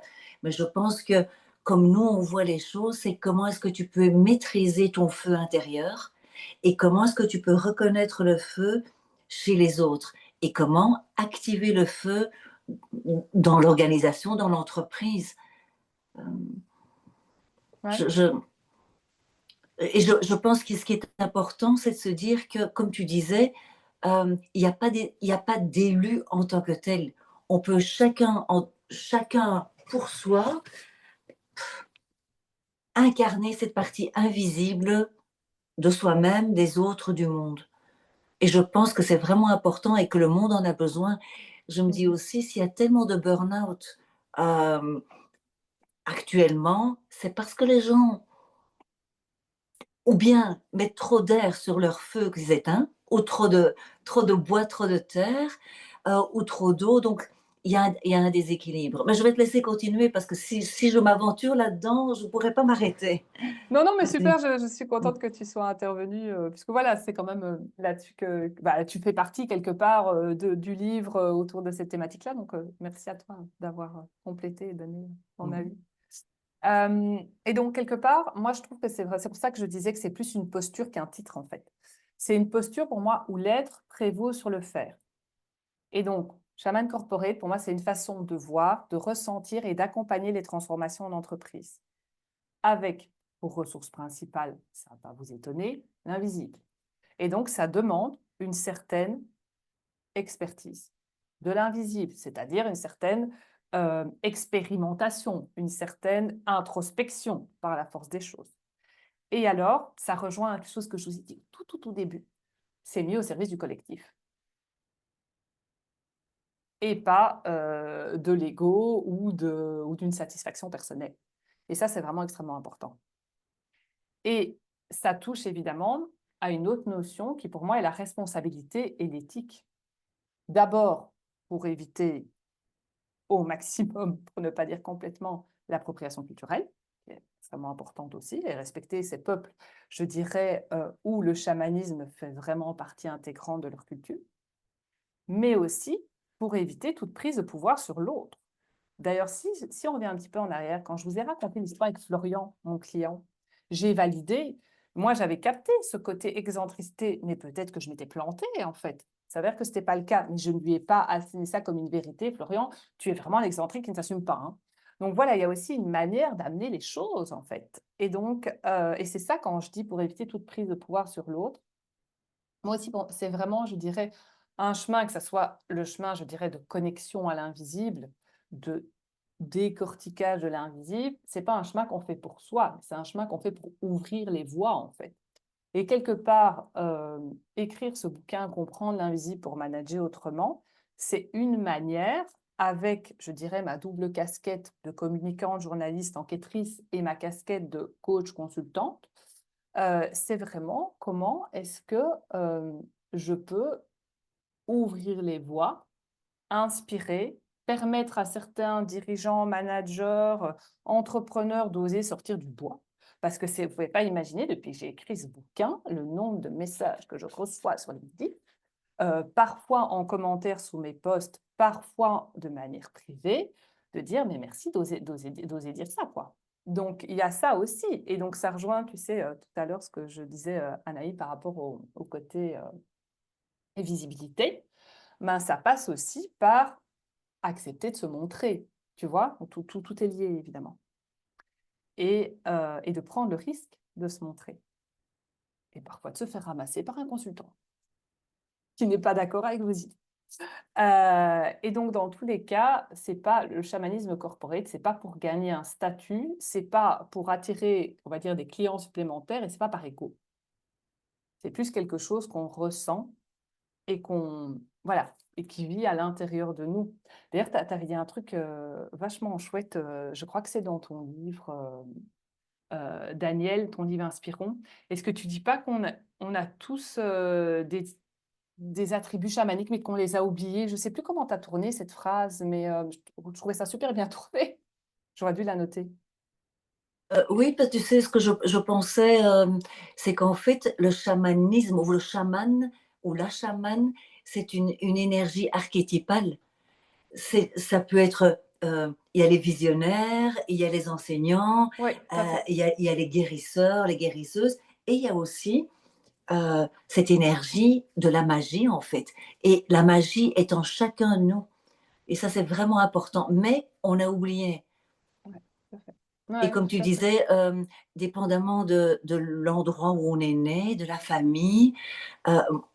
Mais je pense que comme nous, on voit les choses, c'est comment est-ce que tu peux maîtriser ton feu intérieur et comment est-ce que tu peux reconnaître le feu chez les autres et comment activer le feu dans l'organisation, dans l'entreprise. Ouais. Je pense que ce qui est important, c'est de se dire que, comme tu disais, il n'y a pas d'élu en tant que tel. On peut chacun pour soi incarner cette partie invisible de soi-même, des autres, du monde. Et je pense que c'est vraiment important et que le monde en a besoin. Je me dis aussi, s'il y a tellement de burn-out actuellement, c'est parce que les gens ou bien mettent trop d'air sur leur feu qu'ils éteignent, ou trop de bois, trop de terre, ou trop d'eau. Donc, il y a un déséquilibre. Mais je vais te laisser continuer parce que si je m'aventure là-dedans, je ne pourrais pas m'arrêter. Non, non, mais Vas-y. super, je suis contente que tu sois intervenue, puisque voilà, c'est quand même là-dessus que bah, tu fais partie quelque part du livre autour de cette thématique-là. Donc, merci à toi d'avoir complété et donné ton avis. Et donc, quelque part, moi, je trouve que c'est vrai. C'est pour ça que je disais que c'est plus une posture qu'un titre, en fait. C'est une posture, pour moi, où l'être prévaut sur le faire. Et donc, Shaman Corporate, pour moi, c'est une façon de voir, de ressentir et d'accompagner les transformations en entreprise. Avec, pour ressource principale, ça ne va pas vous étonner, l'invisible. Et donc, ça demande une certaine expertise de l'invisible, c'est-à-dire une certaine expérimentation, une certaine introspection par la force des choses. Et alors, ça rejoint quelque chose que je vous ai dit tout au début, c'est mis au service du collectif. Et pas de l'ego ou d'une satisfaction personnelle. Et ça, c'est vraiment extrêmement important. Et ça touche évidemment à une autre notion qui, pour moi, est la responsabilité et l'éthique. D'abord, pour éviter au maximum, pour ne pas dire complètement, l'appropriation culturelle, qui est extrêmement importante aussi, et respecter ces peuples, je dirais, où le chamanisme fait vraiment partie intégrante de leur culture, mais aussi pour éviter toute prise de pouvoir sur l'autre. D'ailleurs, si on revient un petit peu en arrière, quand je vous ai raconté l'histoire avec Florian, mon client, j'ai validé, moi j'avais capté ce côté excentricité, mais peut-être que je m'étais plantée en fait. Il s'avère que ce n'était pas le cas, mais je ne lui ai pas assigné ça comme une vérité. Florian, tu es vraiment l'excentrique qui ne s'assume pas. Hein. Donc voilà, il y a aussi une manière d'amener les choses en fait. Et donc, et c'est ça quand je dis pour éviter toute prise de pouvoir sur l'autre. Moi aussi, bon, c'est vraiment, je dirais, un chemin, que ce soit le chemin, je dirais, de connexion à l'invisible, de décortiquage de l'invisible. Ce n'est pas un chemin qu'on fait pour soi, c'est un chemin qu'on fait pour ouvrir les voies, en fait. Et quelque part, écrire ce bouquin, Comprendre l'invisible pour manager autrement, c'est une manière, avec, je dirais, ma double casquette de communicante, journaliste, enquêtrice et ma casquette de coach consultante, c'est vraiment comment est-ce que je peux ouvrir les voies, inspirer, permettre à certains dirigeants, managers, entrepreneurs d'oser sortir du bois. Parce que vous ne pouvez pas imaginer, depuis que j'ai écrit ce bouquin, le nombre de messages que je reçois sur LinkedIn, parfois en commentaire sous mes posts, parfois de manière privée, de dire mais merci d'oser dire ça, quoi. Donc, il y a ça aussi. Et donc, ça rejoint, tu sais, tout à l'heure, ce que je disais, Anaïs, par rapport au côté visibilité. Ben, ça passe aussi par accepter de se montrer, tu vois. Tout est lié, évidemment. Et de prendre le risque de se montrer. Et parfois de se faire ramasser par un consultant qui n'est pas d'accord avec vos idées. Et donc, dans tous les cas, c'est pas le chamanisme corporate, c'est pas pour gagner un statut, c'est pas pour attirer, on va dire, des clients supplémentaires, et c'est pas par ego. C'est plus quelque chose qu'on ressent et voilà, et qui vit à l'intérieur de nous. D'ailleurs, tu avais dit un truc vachement chouette, je crois que c'est dans ton livre, Daniel, ton livre Inspirons. Est-ce que tu dis pas qu'on a tous des attributs chamaniques, mais qu'on les a oubliés? Je ne sais plus comment tu as tourné cette phrase, mais je trouvais ça super bien tourné. J'aurais dû la noter. Oui, parce que tu sais, ce que je pensais, c'est qu'en fait, le chamanisme ou le chaman ou la chamane, c'est une énergie archétypale. Ça peut être, il y a les visionnaires, il y a les enseignants, Oui, tout à fait. il y a les guérisseurs, les guérisseuses, et il y a aussi cette énergie de la magie, en fait. Et la magie est en chacun de nous. Et ça, c'est vraiment important. Mais on a oublié. Ouais, tout à fait. Et Ouais, comme tout tu à fait. disais, dépendamment de l'endroit où on est né, de la famille.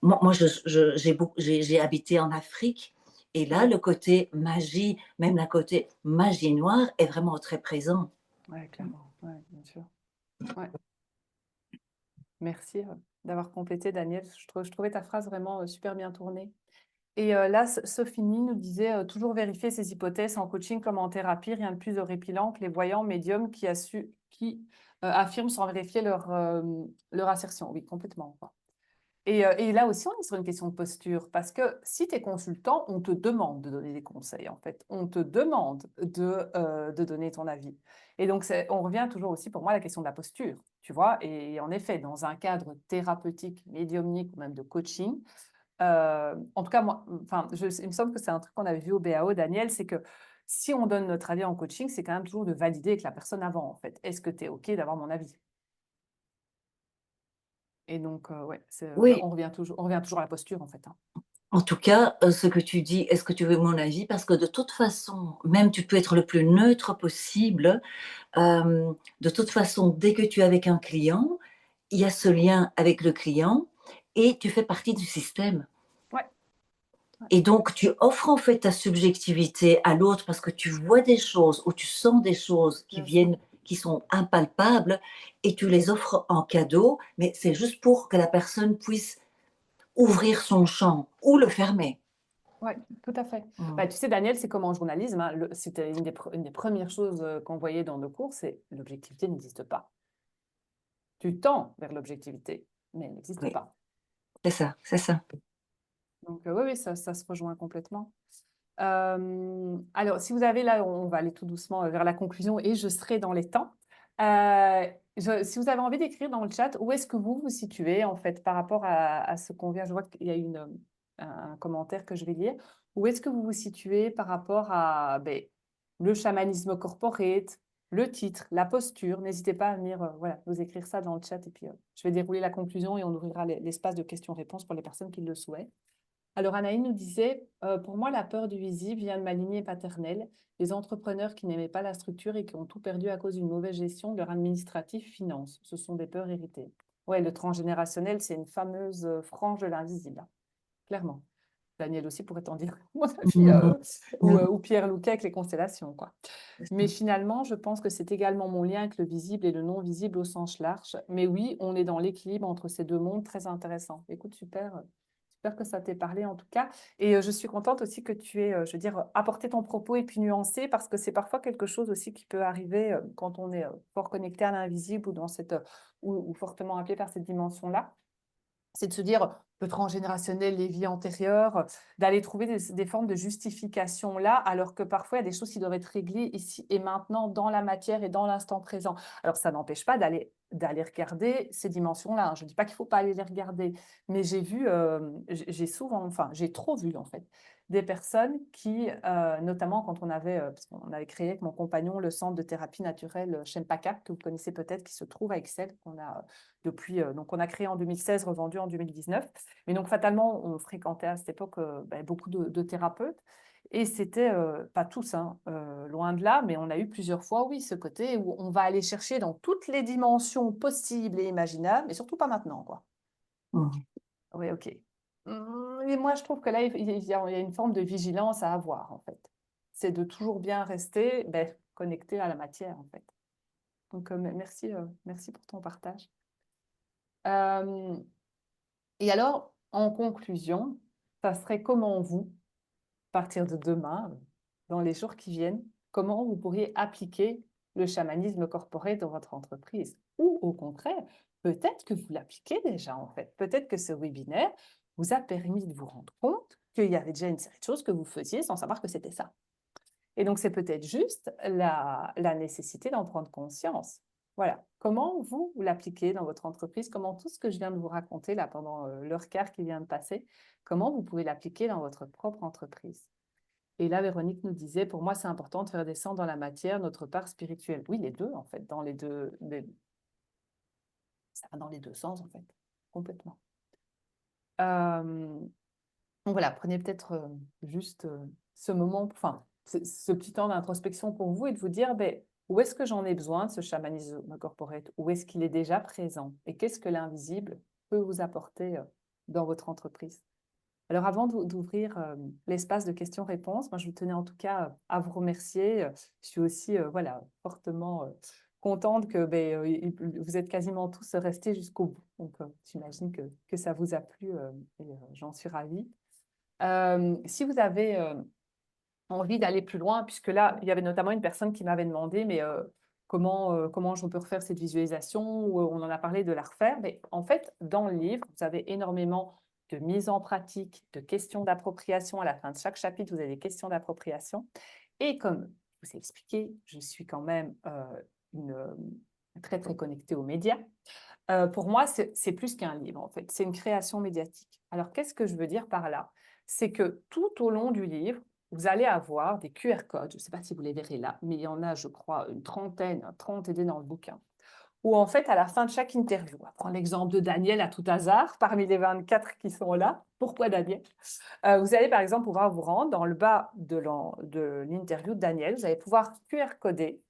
Moi j'ai habité en Afrique et là, Oui, le côté magie, même le côté magie noire est vraiment très présent. ouais, clairement. Ouais, bien sûr. Ouais. Merci d'avoir complété, Daniel. Je trouvais ta phrase vraiment super bien tournée. Et là, Sophie nous disait toujours vérifier ses hypothèses en coaching comme en thérapie. Rien de plus horripilant que les voyants médiums qui affirment sans vérifier leur assertion. Oui, complètement. Et là aussi, on est sur une question de posture, parce que si tu es consultant, on te demande de donner des conseils, en fait. On te demande de donner ton avis. Et donc, on revient toujours aussi, pour moi, à la question de la posture, tu vois. Et en effet, dans un cadre thérapeutique, médiumnique ou même de coaching, en tout cas, moi, enfin, il me semble que c'est un truc qu'on avait vu au BAO, Daniel, c'est que si on donne notre avis en coaching, c'est quand même toujours de valider avec la personne avant, en fait. Est-ce que tu es OK d'avoir mon avis? Et donc, ouais, Oui, on revient toujours à la posture, en fait, hein. en tout cas, ce que tu dis, est-ce que tu veux mon avis? Parce que de toute façon, même tu peux être le plus neutre possible. De toute façon, dès que tu es avec un client, il y a ce lien avec le client et tu fais partie du système. Ouais, ouais, Et donc, tu offres en fait ta subjectivité à l'autre parce que tu vois des choses ou tu sens des choses qui bien sûr. viennent, qui sont impalpables et tu les offres en cadeau, mais c'est juste pour que la personne puisse ouvrir son champ ou le fermer. Ouais, tout à fait. Mm. Bah, tu sais, Daniel, c'est comme en journalisme, hein, c'était une des premières choses qu'on voyait dans nos cours, c'est l'objectivité n'existe pas. Tu tends vers l'objectivité, mais elle n'existe Oui, pas. c'est ça, c'est ça. Donc, oui, oui, ça se rejoint complètement. Alors, si vous avez là, on va aller tout doucement vers la conclusion et je serai dans les temps. Si vous avez envie d'écrire dans le chat, où est-ce que vous vous situez en fait par rapport à ce qu'on vient, je vois qu'il y a un commentaire que je vais lire. Où est-ce que vous vous situez par rapport à le chamanisme corporate, le titre, la posture? N'hésitez pas à venir voilà, nous écrire ça dans le chat et puis je vais dérouler la conclusion et on ouvrira l'espace de questions-réponses pour les personnes qui le souhaitent. Alors, Anaïs nous disait, pour moi, la peur du visible vient de ma lignée paternelle. Les entrepreneurs qui n'aimaient pas la structure et qui ont tout perdu à cause d'une mauvaise gestion de leur administratif finance. Ce sont des peurs héritées. Ouais, le transgénérationnel, c'est une fameuse frange de l'invisible, hein, clairement. Daniel aussi pourrait t'en dire, à mon avis, ou Pierre Louquet avec les constellations, quoi. Mais finalement, je pense que c'est également mon lien avec le visible et le non visible au sens large. Mais oui, on est dans l'équilibre entre ces deux mondes très intéressant. Écoute, super. J'espère que ça t'ait parlé en tout cas. Et je suis contente aussi que tu aies, je veux dire, apporté ton propos et puis nuancé parce que c'est parfois quelque chose aussi qui peut arriver quand on est fort connecté à l'invisible ou dans cette, ou fortement appelé par cette dimension-là. C'est de se dire, le transgénérationnel, les vies antérieures, d'aller trouver des formes de justification là, alors que parfois il y a des choses qui doivent être réglées ici et maintenant dans la matière et dans l'instant présent. Alors ça n'empêche pas d'aller regarder ces dimensions-là, hein. Je ne dis pas qu'il ne faut pas aller les regarder, mais j'ai souvent, enfin j'ai trop vu en fait, des personnes qui, notamment quand parce qu'on avait créé avec mon compagnon le centre de thérapie naturelle Chempaka, que vous connaissez peut-être, qui se trouve à Excel, qu'on a depuis, donc on a créé en 2016, revendu en 2019. Mais donc fatalement, on fréquentait à cette époque beaucoup de thérapeutes. Et c'était, pas tous, hein, loin de là, mais on a eu plusieurs fois, oui, ce côté où on va aller chercher dans toutes les dimensions possibles et imaginables, mais surtout pas maintenant, quoi. Oui, ok. Et moi, je trouve que là, il y a une forme de vigilance à avoir, en fait. C'est de toujours bien rester connecté à la matière, en fait. Donc, merci pour ton partage. Euh, et alors, en conclusion, ça serait comment vous, à partir de demain, dans les jours qui viennent, comment vous pourriez appliquer le chamanisme corporel dans votre entreprise? Ou au contraire, peut-être que vous l'appliquez déjà en fait. Peut-être que ce webinaire vous a permis de vous rendre compte qu'il y avait déjà une série de choses que vous faisiez sans savoir que c'était ça. Et donc, c'est peut-être juste la nécessité d'en prendre conscience. Voilà. Comment vous l'appliquez dans votre entreprise? Comment tout ce que je viens de vous raconter là pendant l'heure quart qui vient de passer, comment vous pouvez l'appliquer dans votre propre entreprise? Et là, Véronique nous disait, pour moi, c'est important de faire descendre dans la matière notre part spirituelle. Oui, les deux, en fait, ça va dans les deux sens, en fait, complètement. Donc voilà, prenez peut-être juste ce moment, enfin, ce petit temps d'introspection pour vous et de vous dire, où est-ce que j'en ai besoin de ce chamanisme corporate? Où est-ce qu'il est déjà présent? Et qu'est-ce que l'invisible peut vous apporter dans votre entreprise? Alors, avant d'ouvrir l'espace de questions-réponses, moi, je tenais en tout cas à vous remercier. Je suis aussi voilà, fortement contente que vous êtes quasiment tous restés jusqu'au bout. Donc, j'imagine que ça vous a plu et j'en suis ravie. Si vous avez envie d'aller plus loin, puisque là, il y avait notamment une personne qui m'avait demandé, mais comment je peux refaire cette visualisation, ou on en a parlé de la refaire. Mais en fait, dans le livre, vous avez énormément de mise en pratique, de questions d'appropriation. À la fin de chaque chapitre, vous avez des questions d'appropriation. Et comme je vous ai expliqué, je suis quand même très, très connectée aux médias. Pour moi, c'est plus qu'un livre, en fait. C'est une création médiatique. Alors, qu'est-ce que je veux dire par là? C'est que tout au long du livre, vous allez avoir des QR codes. Je ne sais pas si vous les verrez là, mais il y en a, je crois, une trentaine dans le bouquin. Où, en fait, à la fin de chaque interview, on va prendre l'exemple de Daniel à tout hasard, parmi les 24 qui sont là. Pourquoi Daniel? Vous allez, par exemple, pouvoir vous rendre dans le bas de l'interview de Daniel. Vous allez pouvoir QR coder.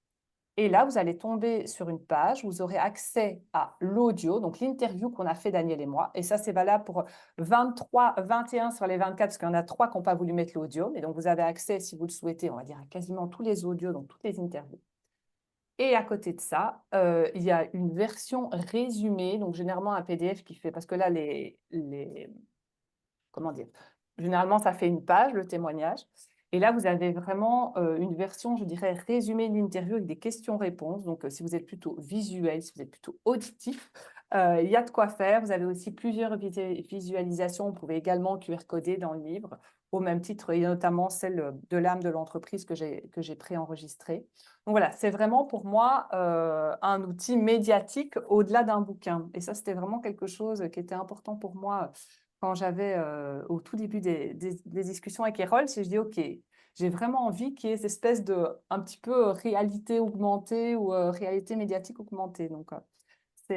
Et là, vous allez tomber sur une page, vous aurez accès à l'audio, donc l'interview qu'on a fait Daniel et moi. Et ça, c'est valable pour 21 sur les 24, parce qu'il y en a 3 qui n'ont pas voulu mettre l'audio. Mais donc, vous avez accès, si vous le souhaitez, on va dire à quasiment tous les audios, donc toutes les interviews. Et à côté de ça, il y a une version résumée, donc généralement un PDF qui fait, parce que là, comment dire, généralement, ça fait une page, le témoignage. Et là, vous avez vraiment une version, je dirais, résumée de l'interview avec des questions-réponses. Donc, si vous êtes plutôt visuel, si vous êtes plutôt auditif, il y a de quoi faire. Vous avez aussi plusieurs visualisations. Vous pouvez également QR-coder dans le livre, au même titre, et notamment celle de l'âme de l'entreprise que j'ai préenregistrée. Donc voilà, c'est vraiment pour moi un outil médiatique au-delà d'un bouquin. Et ça, c'était vraiment quelque chose qui était important pour moi quand j'avais, au tout début des discussions avec Errol, je dis, OK, j'ai vraiment envie qu'il y ait cette espèce de, un petit peu réalité augmentée ou réalité médiatique augmentée. Donc, il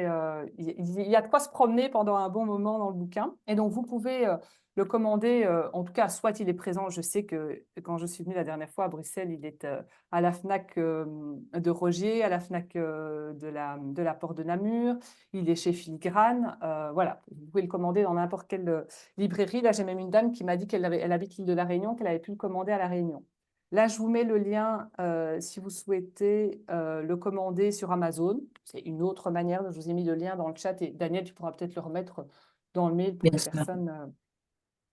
y a de quoi se promener pendant un bon moment dans le bouquin. Et donc, vous pouvez le commander, en tout cas, soit il est présent. Je sais que quand je suis venue la dernière fois à Bruxelles, il est à la FNAC de Rogier, à la FNAC de la Porte de Namur. Il est chez Filigrane. Voilà, vous pouvez le commander dans n'importe quelle librairie. Là, j'ai même une dame qui m'a dit elle habite l'île de la Réunion, qu'elle avait pu le commander à la Réunion. Là, je vous mets le lien si vous souhaitez le commander sur Amazon. C'est une autre manière. Je vous ai mis le lien dans le chat. Et Daniel, tu pourras peut-être le remettre dans le mail pour Bien les sûr. personnes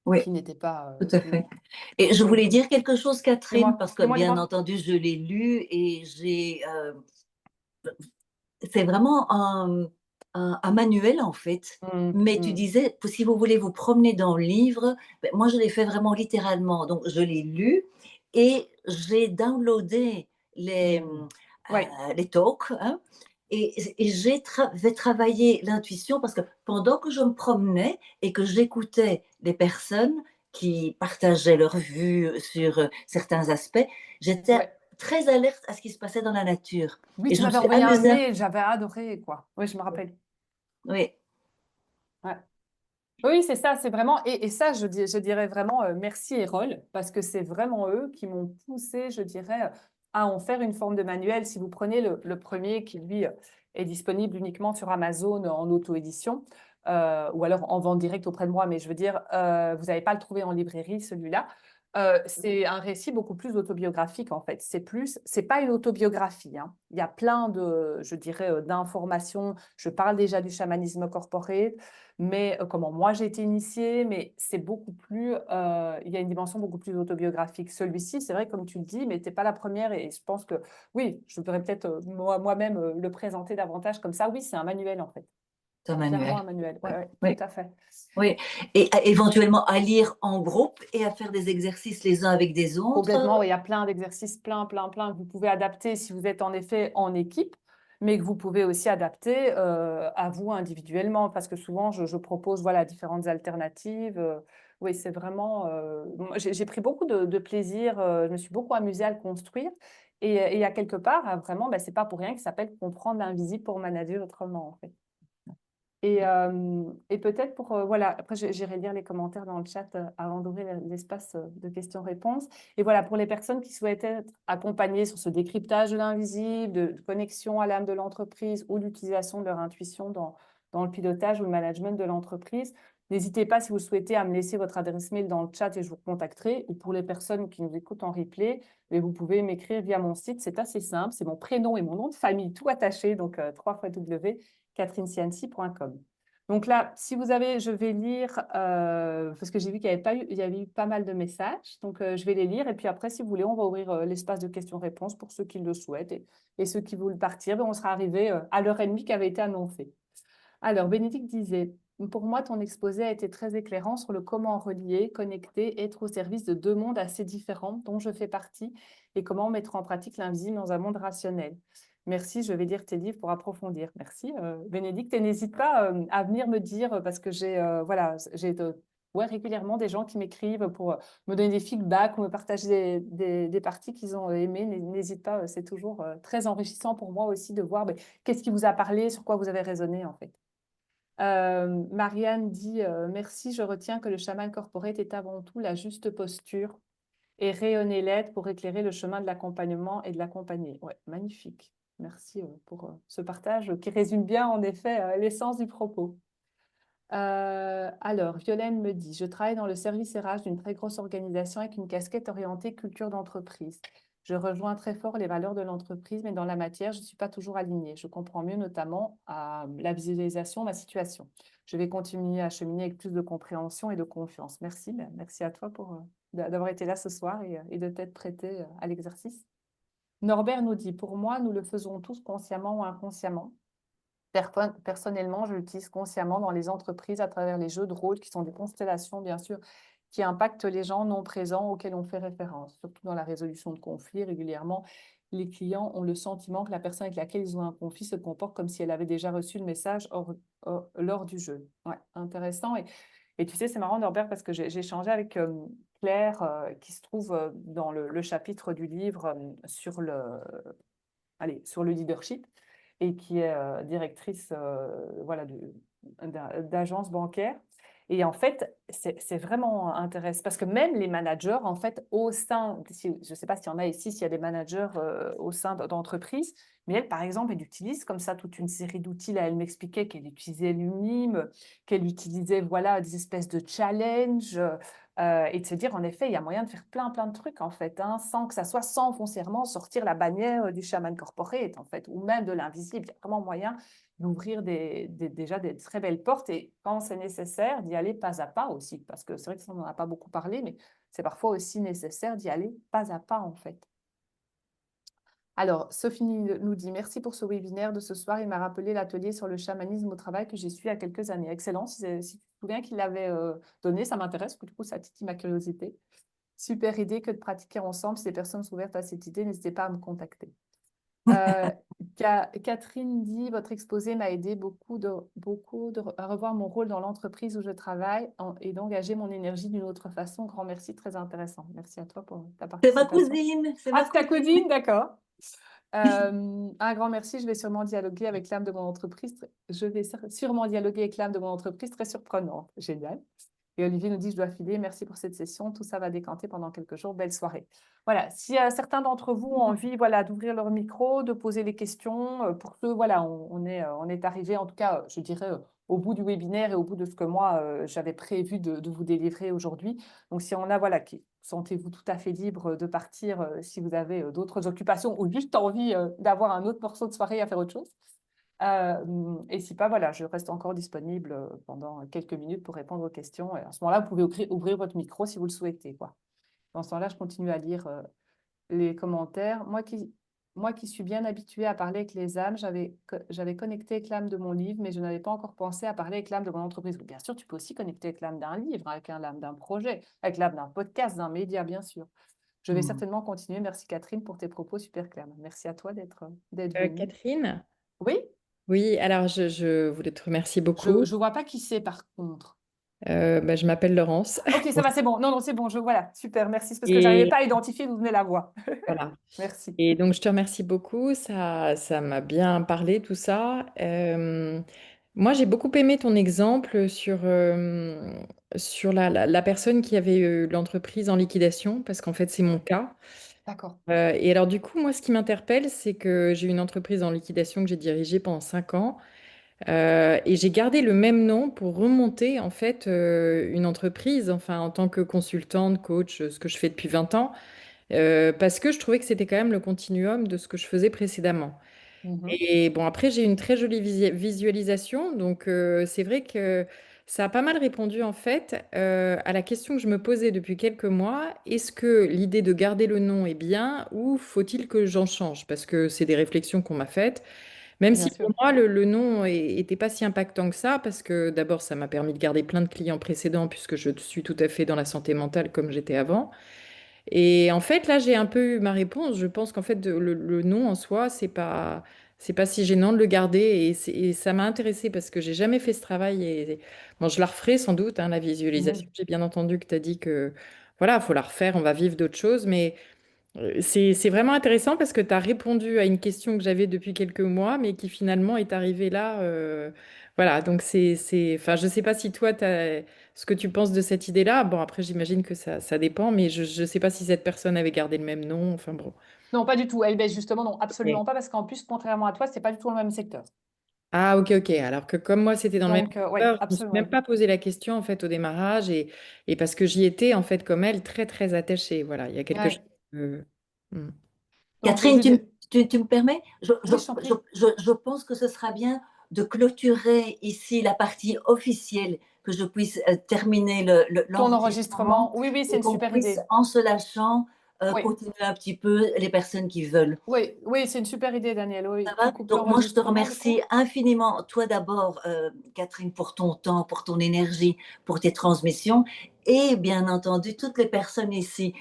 Oui, qui n'étaient pas... tout à fait. Et je voulais dire quelque chose, Catherine, parce que Dis-moi, bien dis-moi. entendu, je l'ai lu et c'est vraiment un manuel en fait. Mais tu disais, si vous voulez vous promener dans le livre, ben, moi je l'ai fait vraiment littéralement. Donc je l'ai lu et j'ai downloadé Ouais. les talks, hein, et j'ai travaillé l'intuition parce que pendant que je me promenais et que j'écoutais les personnes qui partageaient leur vue sur certains aspects, j'étais Ouais. très alerte à ce qui se passait dans la nature. Oui, Et tu je me m'avais suis envoyé un amusée. mail, j'avais adoré, quoi. Oui, je me rappelle. Oui, Ouais. Oui, c'est ça, c'est vraiment, et ça, je dirais vraiment merci Errol, parce que c'est vraiment eux qui m'ont poussé, je dirais, à en faire une forme de manuel. Si vous prenez le premier qui, lui, est disponible uniquement sur Amazon en auto-édition, ou alors en vente directe auprès de moi, mais je veux dire, vous n'allez pas le trouver en librairie, celui-là. C'est un récit beaucoup plus autobiographique, en fait. C'est pas une autobiographie, hein. Il y a plein de, je dirais, d'informations. Je parle déjà du chamanisme corporate, mais comment moi j'ai été initiée, mais c'est beaucoup plus, il y a une dimension beaucoup plus autobiographique. Celui-ci, c'est vrai, comme tu le dis, mais tu n'es pas la première, et je pense que, oui, je devrais peut-être moi-même le présenter davantage comme ça. Oui, c'est un manuel, en fait. c'est un C'est clairement manuel. un manuel, Oui, ouais, oui, tout à fait. oui. Et éventuellement à lire en groupe et à faire des exercices les uns avec des Complètement, autres. oui, il y a plein d'exercices, plein, que vous pouvez adapter si vous êtes en effet en équipe, mais que vous pouvez aussi adapter à vous individuellement, parce que souvent, je propose voilà, différentes alternatives. Oui, c'est vraiment... j'ai pris beaucoup de plaisir, je me suis beaucoup amusée à le construire, et à quelque part, vraiment, ce n'est pas pour rien qu'il s'appelle « Comprendre l'invisible pour manager autrement », en fait. Et peut-être pour, voilà, après j'irai lire les commentaires dans le chat avant d'ouvrir l'espace de questions-réponses. Et voilà, pour les personnes qui souhaitent être accompagnées sur ce décryptage de l'invisible, de connexion à l'âme de l'entreprise ou l'utilisation de leur intuition dans le pilotage ou le management de l'entreprise, n'hésitez pas, si vous souhaitez, à me laisser votre adresse mail dans le chat et je vous contacterai. Ou pour les personnes qui nous écoutent en replay, mais vous pouvez m'écrire via mon site, c'est assez simple, c'est mon prénom et mon nom de famille, tout attaché, donc 3 fois W. catherinecianci.com. Donc là, si vous avez, je vais lire, parce que j'ai vu qu'il y avait eu pas mal de messages. Donc, je vais les lire. Et puis après, si vous voulez, on va ouvrir l'espace de questions-réponses pour ceux qui le souhaitent. Et ceux qui veulent partir, ben, on sera arrivé à l'heure et demie qui avait été annoncée. Alors, Bénédicte disait, pour moi, ton exposé a été très éclairant sur le comment relier, connecter, être au service de deux mondes assez différents dont je fais partie et comment mettre en pratique l'invisible dans un monde rationnel. Merci, je vais lire tes livres pour approfondir. Merci, Bénédicte. Et n'hésite pas à venir me dire, parce que voilà, j'ai ouais, régulièrement des gens qui m'écrivent pour me donner des feedbacks ou me partager des parties qu'ils ont aimées. N'hésite pas, c'est toujours très enrichissant pour moi aussi de voir qu'est-ce qui vous a parlé, sur quoi vous avez raisonné en fait. Marianne dit merci, je retiens que le chaman corporate est avant tout la juste posture et rayonner l'aide pour éclairer le chemin de l'accompagnement et de l'accompagner. Ouais, magnifique. Merci pour ce partage qui résume bien en effet l'essence du propos. Alors, Violaine me dit, je travaille dans le service RH d'une très grosse organisation avec une casquette orientée culture d'entreprise. Je rejoins très fort les valeurs de l'entreprise, mais dans la matière, je ne suis pas toujours alignée. Je comprends mieux notamment la visualisation de ma situation. Je vais continuer à cheminer avec plus de compréhension et de confiance. Merci, merci à toi pour d'avoir été là ce soir et de t'être prêté à l'exercice. Norbert nous dit, pour moi, nous le faisons tous consciemment ou inconsciemment. Personnellement, je l'utilise consciemment dans les entreprises à travers les jeux de rôle qui sont des constellations, bien sûr, qui impactent les gens non présents auxquels on fait référence. Surtout dans la résolution de conflits, régulièrement, les clients ont le sentiment que la personne avec laquelle ils ont un conflit se comporte comme si elle avait déjà reçu le message lors du jeu. Ouais, intéressant. Et tu sais, c'est marrant, Norbert, parce que j'ai échangé avec Claire, qui se trouve dans le chapitre du livre sur le leadership et qui est directrice voilà, d'agence bancaire. Et en fait, c'est vraiment intéressant parce que même les managers, en fait, au sein, je ne sais pas s'il y en a ici, s'il y a des managers au sein d'entreprises, mais elle, par exemple, elle utilise comme ça toute une série d'outils. Là, elle m'expliquait qu'elle utilisait l'UNIM, qu'elle utilisait voilà, des espèces de challenges, et de se dire, en effet, il y a moyen de faire plein de trucs, en fait, hein, sans que ça soit sans foncièrement sortir la bannière du chaman corporate, en fait, ou même de l'invisible. Il y a vraiment moyen d'ouvrir déjà des très belles portes et quand c'est nécessaire, d'y aller pas à pas aussi, parce que c'est vrai que ça, on n'en a pas beaucoup parlé, mais c'est parfois aussi nécessaire d'y aller pas à pas, en fait. Alors, Sophie nous dit « Merci pour ce webinaire de ce soir. Il m'a rappelé l'atelier sur le chamanisme au travail que j'ai suivi il y a quelques années. » Excellent. Si tu te souviens qu'il l'avait donné, ça m'intéresse. Du coup, ça titille ma curiosité. Super idée que de pratiquer ensemble. Si les personnes sont ouvertes à cette idée, n'hésitez pas à me contacter. Catherine dit « Votre exposé m'a aidé à revoir mon rôle dans l'entreprise où je travaille et d'engager mon énergie d'une autre façon. Grand merci, très intéressant. » Merci à toi pour ta C'est ma participation. cousine. C'est Ah, ma c'est ta cousine. cousine, d'accord. Un grand merci, je vais sûrement dialoguer avec l'âme de mon entreprise. Je vais sûrement dialoguer avec l'âme de mon entreprise, très surprenante. Génial. Et Olivier nous dit, je dois filer, merci pour cette session. Tout ça va décanter pendant quelques jours. Belle soirée. Voilà, si certains d'entre vous ont envie voilà, d'ouvrir leur micro, de poser les questions, pour ceux, voilà, on est arrivé, en tout cas, je dirais, au bout du webinaire et au bout de ce que moi, j'avais prévu de vous délivrer aujourd'hui. Donc, si on a, voilà, sentez-vous tout à fait libre de partir si vous avez d'autres occupations ou juste envie d'avoir un autre morceau de soirée à faire autre chose. Et si pas, voilà, je reste encore disponible pendant quelques minutes pour répondre aux questions. Et à ce moment-là, vous pouvez ouvrir votre micro si vous le souhaitez, quoi. Dans ce temps-là, je continue à lire les commentaires. Moi qui suis bien habituée à parler avec les âmes, j'avais connecté avec l'âme de mon livre, mais je n'avais pas encore pensé à parler avec l'âme de mon entreprise. Bien sûr, tu peux aussi connecter avec l'âme d'un livre, avec l'âme d'un projet, avec l'âme d'un podcast, d'un média, bien sûr. Je vais certainement continuer. Merci Catherine pour tes propos super clairs. Merci à toi d'être venue. Catherine? Oui, Oui, alors je voulais te remercier beaucoup. je vois pas qui c'est par contre. Je m'appelle Laurence. Ok, ça va, c'est bon. Non, c'est bon. Voilà, super. Merci. C'est parce que je n'arrivais pas à identifier d'où venait la voix. Voilà. Merci. Et donc, je te remercie beaucoup. Ça m'a bien parlé, tout ça. Moi, j'ai beaucoup aimé ton exemple sur la personne qui avait eu l'entreprise en liquidation, parce qu'en fait, c'est mon cas. D'accord. Et alors, du coup, moi, ce qui m'interpelle, c'est que j'ai eu une entreprise en liquidation que j'ai dirigée pendant 5 ans. Et j'ai gardé le même nom pour remonter, en fait, une entreprise, enfin, en tant que consultante, coach, ce que je fais depuis 20 ans. Parce que je trouvais que c'était quand même le continuum de ce que je faisais précédemment. Mhm. Et bon, après, j'ai une très jolie visualisation. Donc, c'est vrai que ça a pas mal répondu, en fait, à la question que je me posais depuis quelques mois. Est-ce que l'idée de garder le nom est bien ou faut-il que j'en change? Parce que c'est des réflexions qu'on m'a faites. Même Bien si pour sûr. moi, le nom était pas si impactant que ça, parce que d'abord, ça m'a permis de garder plein de clients précédents, puisque je suis tout à fait dans la santé mentale comme j'étais avant. Et en fait, là, j'ai un peu eu ma réponse. Je pense qu'en fait, le nom en soi, c'est pas si gênant de le garder. Et ça m'a intéressée parce que j'ai jamais fait ce travail. Et bon, je la referai sans doute, hein, la visualisation. Mhm. J'ai bien entendu que tu as dit que voilà, faut la refaire, on va vivre d'autres choses. Mais c'est vraiment intéressant parce que tu as répondu à une question que j'avais depuis quelques mois, mais qui finalement est arrivée là. Voilà, donc enfin, je sais pas si toi, ce que tu penses de cette idée-là. Bon, après, j'imagine que ça dépend, mais je ne sais pas si cette personne avait gardé le même nom. Enfin, bon. Non, pas du tout. Eh ben, justement, non, absolument Ok. pas, parce qu'en plus, contrairement à toi, c'est pas du tout le même secteur. Ah, ok, ok. Alors que comme moi, c'était dans le même Donc, oui, secteur, je me suis même absolument. pas posé la question, en fait, au démarrage, et parce que j'y étais, en fait, comme elle, très, très attachée. Voilà, il y a quelque chose. Ouais. Hmm. Non, mais Catherine, je dis, tu me permets? oui, je t'en prie. Je pense que ce sera bien de clôturer ici la partie officielle, que je puisse terminer Ton l'enregistrement enregistrement. Oui, oui, c'est et une qu'on super puisse, idée. en se lâchant, Oui, continuer un petit peu les personnes qui veulent. oui, oui, c'est une super idée, Daniel. Oui, Ça tu va? coupes Donc, moi, je te l'enregistrement, du remercie coup? infiniment, toi d'abord, Catherine, pour ton temps, pour ton énergie, pour tes transmissions, et bien entendu, toutes les personnes ici.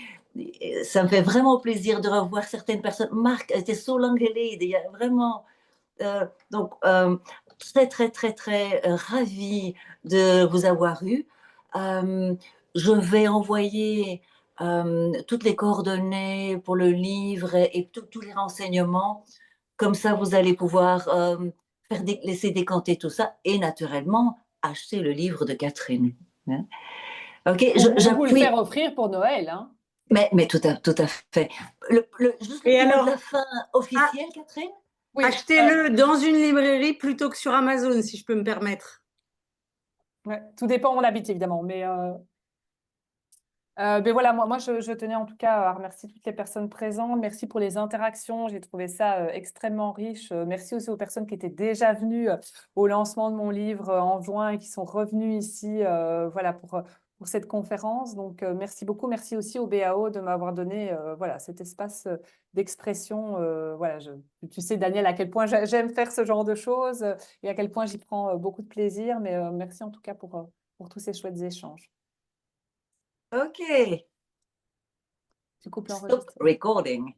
Ça me fait vraiment plaisir de revoir certaines personnes. Marc, c'était so long geleden. Il y a vraiment. Donc, très, très, très, très ravie de vous avoir eu. Euh, je vais envoyer toutes les coordonnées pour le livre et tous les renseignements. Comme ça, vous allez pouvoir laisser décanter tout ça et naturellement acheter le livre de Catherine. Hein. Ok, Ou vous le faire j'appuie, offrir pour Noël, hein? mais tout à fait. Juste le Et petit mot de alors, la fin ah, officiel, Catherine? Oui, achetez-le dans une librairie plutôt que sur Amazon, si je peux me permettre. ouais, tout dépend où on habite, évidemment. Mais voilà, moi je tenais en tout cas à remercier toutes les personnes présentes. Merci pour les interactions. J'ai trouvé ça extrêmement riche. Merci aussi aux personnes qui étaient déjà venues au lancement de mon livre en juin et qui sont revenues ici voilà, pour cette conférence. Donc, merci beaucoup. Merci aussi au BAO de m'avoir donné voilà, cet espace d'expression. Voilà, tu sais, Daniel, à quel point j'aime faire ce genre de choses et à quel point j'y prends beaucoup de plaisir. Mais merci en tout cas pour tous ces chouettes échanges. Ok. Tu coupes Stop l'enregistrement. recording.